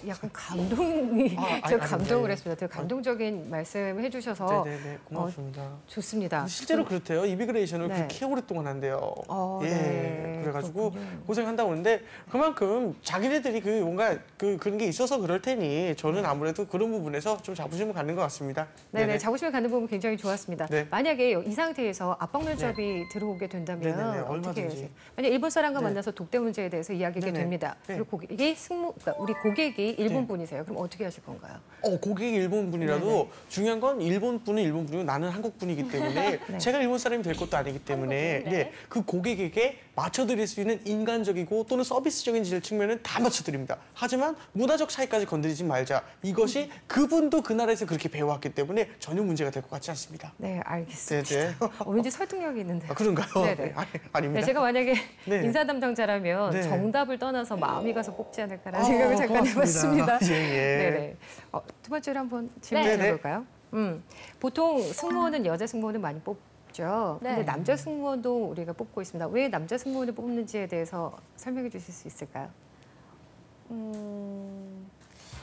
약간 감동이, 제가 감동을 했습니다. 되게 감동적인 말씀 해주셔서. 네네네, 고맙습니다. 좋습니다. 실제로 그렇대요. 이미그레이션을 네. 그렇게 오랫동안 한대요. 네. 그래가지고 그렇군요. 고생한다고 하는데 그만큼 자기네들이 뭔가 그런 게 있어서 그럴 테니 저는 아무래도 그런 부분에서 좀 자부심을 갖는 것 같습니다. 네네, 자부심을 갖는 부분 굉장히 좋았습니다. 네. 만약에 이 상태에서 압박 면접이 들어오게 된다면 네네네, 어떻게 얼마든지. 해야지? 만약 일본 사람과 네. 만나서 독대 문제에 대해서 이야기하게 네네. 됩니다. 네. 그리고 그러니까 우리 고객이 일본 분이세요. 그럼 어떻게 하실 건가요? 고객이 일본 분이라도 중요한 건 일본 분은 일본 분이고 나는 한국 분이기 때문에 네. 제가 일본 사람이 될 것도 아니기 때문에 한국인, 네. 그 고객에게 맞춰드릴 수 있는 인간적이고 또는 서비스적인 측면은 다 맞춰드립니다. 하지만 문화적 차이까지 건드리지 말자. 이것이 그분도 그 나라에서 그렇게 배워왔기 때문에 전혀 문제가 될 것 같지 않습니다. 네, 알겠습니다. 네네. 왠지 설득력이 있는데요. 그런가요? 네네. 아닙니다. 네, 제가 만약에 네. 인사 담당자라면 네. 정답을 떠나서 마음이 가서 뽑지 않을까라는 생각을 잠깐 고맙습니다. 해봤습니다. 예. 네네. 두 번째로 한번 질문 네. 드려볼까요? 보통 승무원은 여자 승무원을 많이 뽑죠. 네. 근데 남자 승무원도 우리가 뽑고 있습니다. 왜 남자 승무원을 뽑는지에 대해서 설명해 주실 수 있을까요?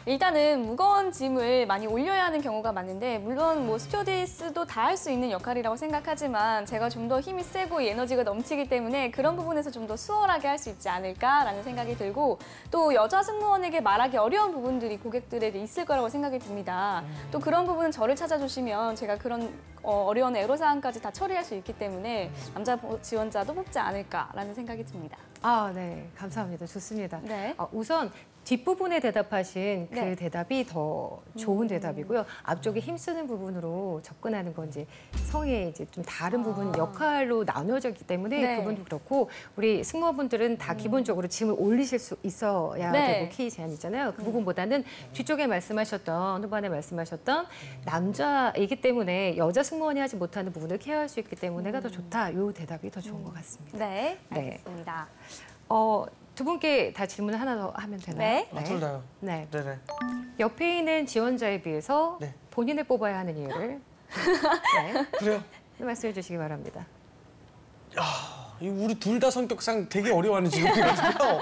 일단은 무거운 짐을 많이 올려야 하는 경우가 많은데 물론 뭐 스튜어디스도 다 할 수 있는 역할이라고 생각하지만 제가 좀 더 힘이 세고 이 에너지가 넘치기 때문에 그런 부분에서 좀 더 수월하게 할 수 있지 않을까라는 생각이 들고 또 여자 승무원에게 말하기 어려운 부분들이 고객들에게 있을 거라고 생각이 듭니다. 또 그런 부분은 저를 찾아주시면 제가 그런 어려운 애로사항까지 다 처리할 수 있기 때문에 남자 지원자도 뽑지 않을까라는 생각이 듭니다. 아, 네. 감사합니다. 좋습니다. 네. 우선 뒷부분에 대답하신 그 네. 대답이 더 좋은 대답이고요. 앞쪽에 힘쓰는 부분으로 접근하는 건 이제 성의 이제 좀 다른 부분 역할로 나누어져 있기 때문에 네. 그분도 그렇고 우리 승무원분들은 다 기본적으로 짐을 올리실 수 있어야 네. 되고 키 제한 있잖아요. 그 부분보다는 뒤쪽에 말씀하셨던 후반에 말씀하셨던 남자이기 때문에 여자 승무원이 하지 못하는 부분을 케어할 수 있기 때문에가 더 좋다. 이 대답이 더 좋은 것 같습니다. 네, 네. 알겠습니다. 두 분께 다 질문을 하나 더 하면 되나요? 네. 둘 다요. 네. 네네. 옆에 있는 지원자에 비해서 네. 본인을 뽑아야 하는 이유를 네. 그래요? 말씀해 주시기 바랍니다. 우리 둘 다 성격상 되게 어려워하는 질문이거든요.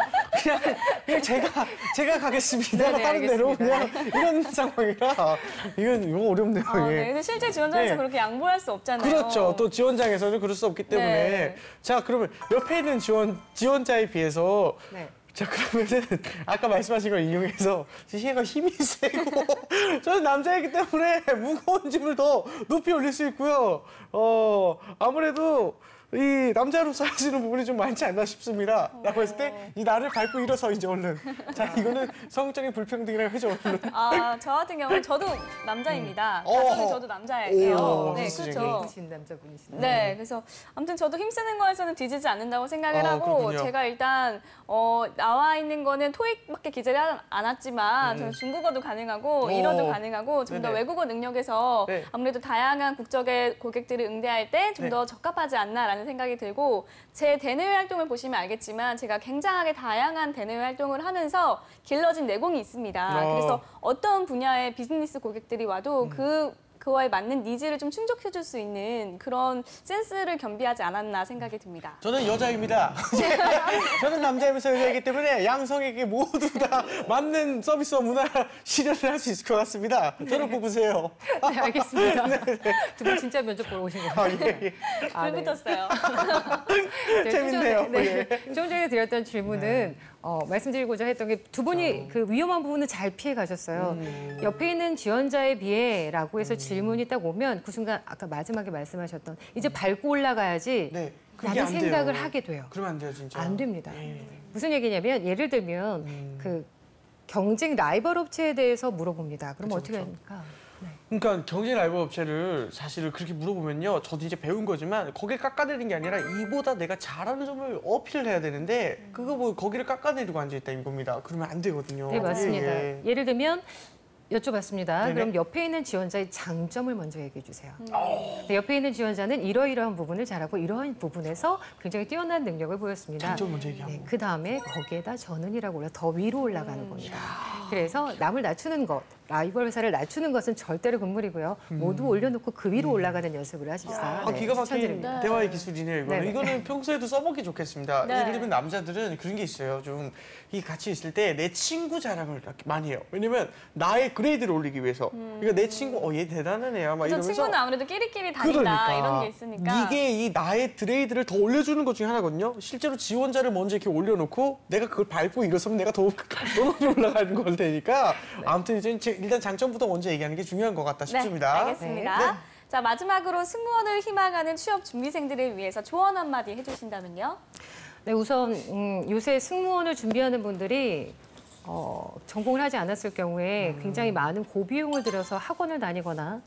그냥 제가 가겠습니다. 네네, 하는 대로 알겠습니다. 그냥 이런 상황이라 이거 어렵네요. 네. 예. 근데 실제 지원자에서 네. 그렇게 양보할 수 없잖아요. 그렇죠. 또 지원장에서는 그럴 수 없기 때문에. 네. 자, 그러면 옆에 있는 지원자에 비해서 네. 자, 그러면은 아까 말씀하신 걸 이용해서 얘가 힘이 세고 저는 남자이기 때문에 무거운 짐을 더 높이 올릴 수 있고요. 아무래도 이 남자로서 할 수 있는 부분이 좀 많지 않나 싶습니다. 라고 했을 때 이 나를 밟고 일어서 이제 얼른. 자, 이거는 성적인 불평등이라고 해줘 얼른. 저 같은 경우는 저도 남자입니다. 어. 가정이 저도 남자예요. 오, 네, 선생님. 그렇죠. 예쁘신 남자분이시네요. 네, 그래서 아무튼 저도 힘쓰는 거에서는 뒤지지 않는다고 생각을 하고 그렇군요. 제가 일단 나와 있는 거는 토익밖에 기재를 안 왔지만 저는 중국어도 가능하고 일어도 가능하고 좀 더 네네. 외국어 능력에서 네. 아무래도 다양한 국적의 고객들을 응대할 때 좀 더 적합하지 않나라는 생각이 들고 제 대내외 활동을 보시면 알겠지만 제가 굉장하게 다양한 대내외 활동을 하면서 길러진 내공이 있습니다. 그래서 어떤 분야의 비즈니스 고객들이 와도 그와에 맞는 니즈를 좀 충족해줄 수 있는 그런 센스를 겸비하지 않았나 생각이 듭니다. 저는 여자입니다. 저는 남자이면서 여자이기 때문에 양성에게 모두 다 맞는 서비스와 문화 실현을 할 수 있을 것 같습니다. 저를 뽑으세요. 네, 알겠습니다. 두 분 진짜 면접 보러 오신 거예요. 예. 불 네. 붙었어요. 재밌네요. 네. 좀 전에 드렸던 질문은 말씀드리고자 했던 게 두 분이 그 위험한 부분은 잘 피해 가셨어요. 옆에 있는 지원자에 비해라고 해서 질문이 딱 오면 그 순간 아까 마지막에 말씀하셨던 이제 밟고 올라가야지 네, 그게 라는 안 돼요. 생각을 하게 돼요. 그러면 안 돼요, 진짜. 안 됩니다. 예. 무슨 얘기냐면 예를 들면 그 경쟁 라이벌 업체에 대해서 물어봅니다. 그럼 어떻게 합니까? 그러니까 경제 라이브 업체를 사실 그렇게 물어보면요. 저도 이제 배운 거지만 거길 깎아내리는 게 아니라 이보다 내가 잘하는 점을 어필을 해야 되는데 그거 뭐 거기를 깎아내리고 앉아있다 이겁니다. 그러면 안 되거든요. 네, 맞습니다. 예, 예. 예를 들면 여쭤봤습니다. 네네. 그럼 옆에 있는 지원자의 장점을 먼저 얘기해 주세요. 네, 옆에 있는 지원자는 이러이러한 부분을 잘하고 이러한 부분에서 굉장히 뛰어난 능력을 보였습니다. 장점 먼저 얘기하고. 네, 그 다음에 거기에다 전은이라고 올라 더 위로 올라가는 겁니다. 그래서 남을 낮추는 것, 라이벌 회사를 낮추는 것은 절대로 금물이고요. 모두 올려놓고 그 위로 올라가는 연습을 하십사. 네, 기가 막힌 추천드립니다. 대화의 기술이네요. 이거는. 네네. 이거는 평소에도 써먹기 좋겠습니다. 네. 예를 들면 남자들은 그런 게 있어요. 좀 이 같이 있을 때 내 친구 자랑을 이렇게 많이 해요. 왜냐면 나의 그레이드를 올리기 위해서. 그러니까 내 친구, 얘 대단한 애야. 막 저 이러면서. 친구는 아무래도 끼리끼리 다닌다 이런 게 있으니까. 이게 이 나의 그레이드를 더 올려주는 것 중에 하나거든요. 실제로 지원자를 먼저 이렇게 올려놓고 내가 그걸 밟고 일어서면 내가 더 높이 올라가는 걸 테니까. 아무튼 이제 일단 장점부터 먼저 얘기하는 게 중요한 것 같다 싶습니다. 네, 알겠습니다. 자, 마지막으로 승무원을 희망하는 취업 준비생들을 위해서 조언 한마디 해주신다면요? 네, 우선 요새 승무원을 준비하는 분들이 전공을 하지 않았을 경우에 굉장히 많은 고비용을 들여서 학원을 다니거나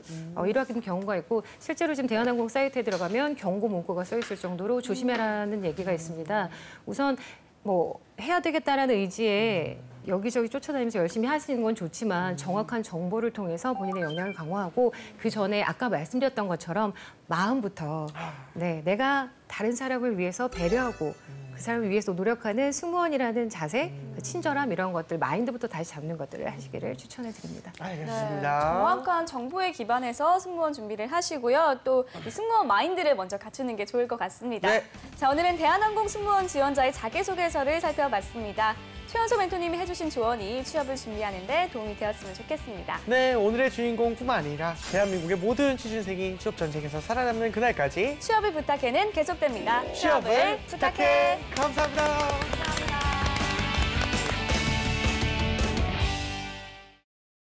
이러한 경우가 있고 실제로 지금 대한항공 사이트에 들어가면 경고 문구가 써 있을 정도로 조심해라는 얘기가 있습니다. 우선 뭐 해야 되겠다라는 의지에 여기저기 쫓아다니면서 열심히 하시는 건 좋지만 정확한 정보를 통해서 본인의 역량을 강화하고 그 전에 아까 말씀드렸던 것처럼 마음부터 네, 내가 다른 사람을 위해서 배려하고 그 사람을 위해서 노력하는 승무원이라는 자세, 그 친절함 이런 것들, 마인드부터 다시 잡는 것들을 하시기를 추천해 드립니다. 알겠습니다. 정확한 정보에 기반해서 승무원 준비를 하시고요. 또 이 승무원 마인드를 먼저 갖추는 게 좋을 것 같습니다. 네. 자, 오늘은 대한항공 승무원 지원자의 자기소개서를 살펴봤습니다. 최연소 멘토님이 해주신 조언이 취업을 준비하는 데 도움이 되었으면 좋겠습니다. 네, 오늘의 주인공뿐만 아니라 대한민국의 모든 취준생이 취업 전쟁에서 살아남는 그날까지 취업을 부탁해는 계속됩니다. 취업을 부탁해. 감사합니다.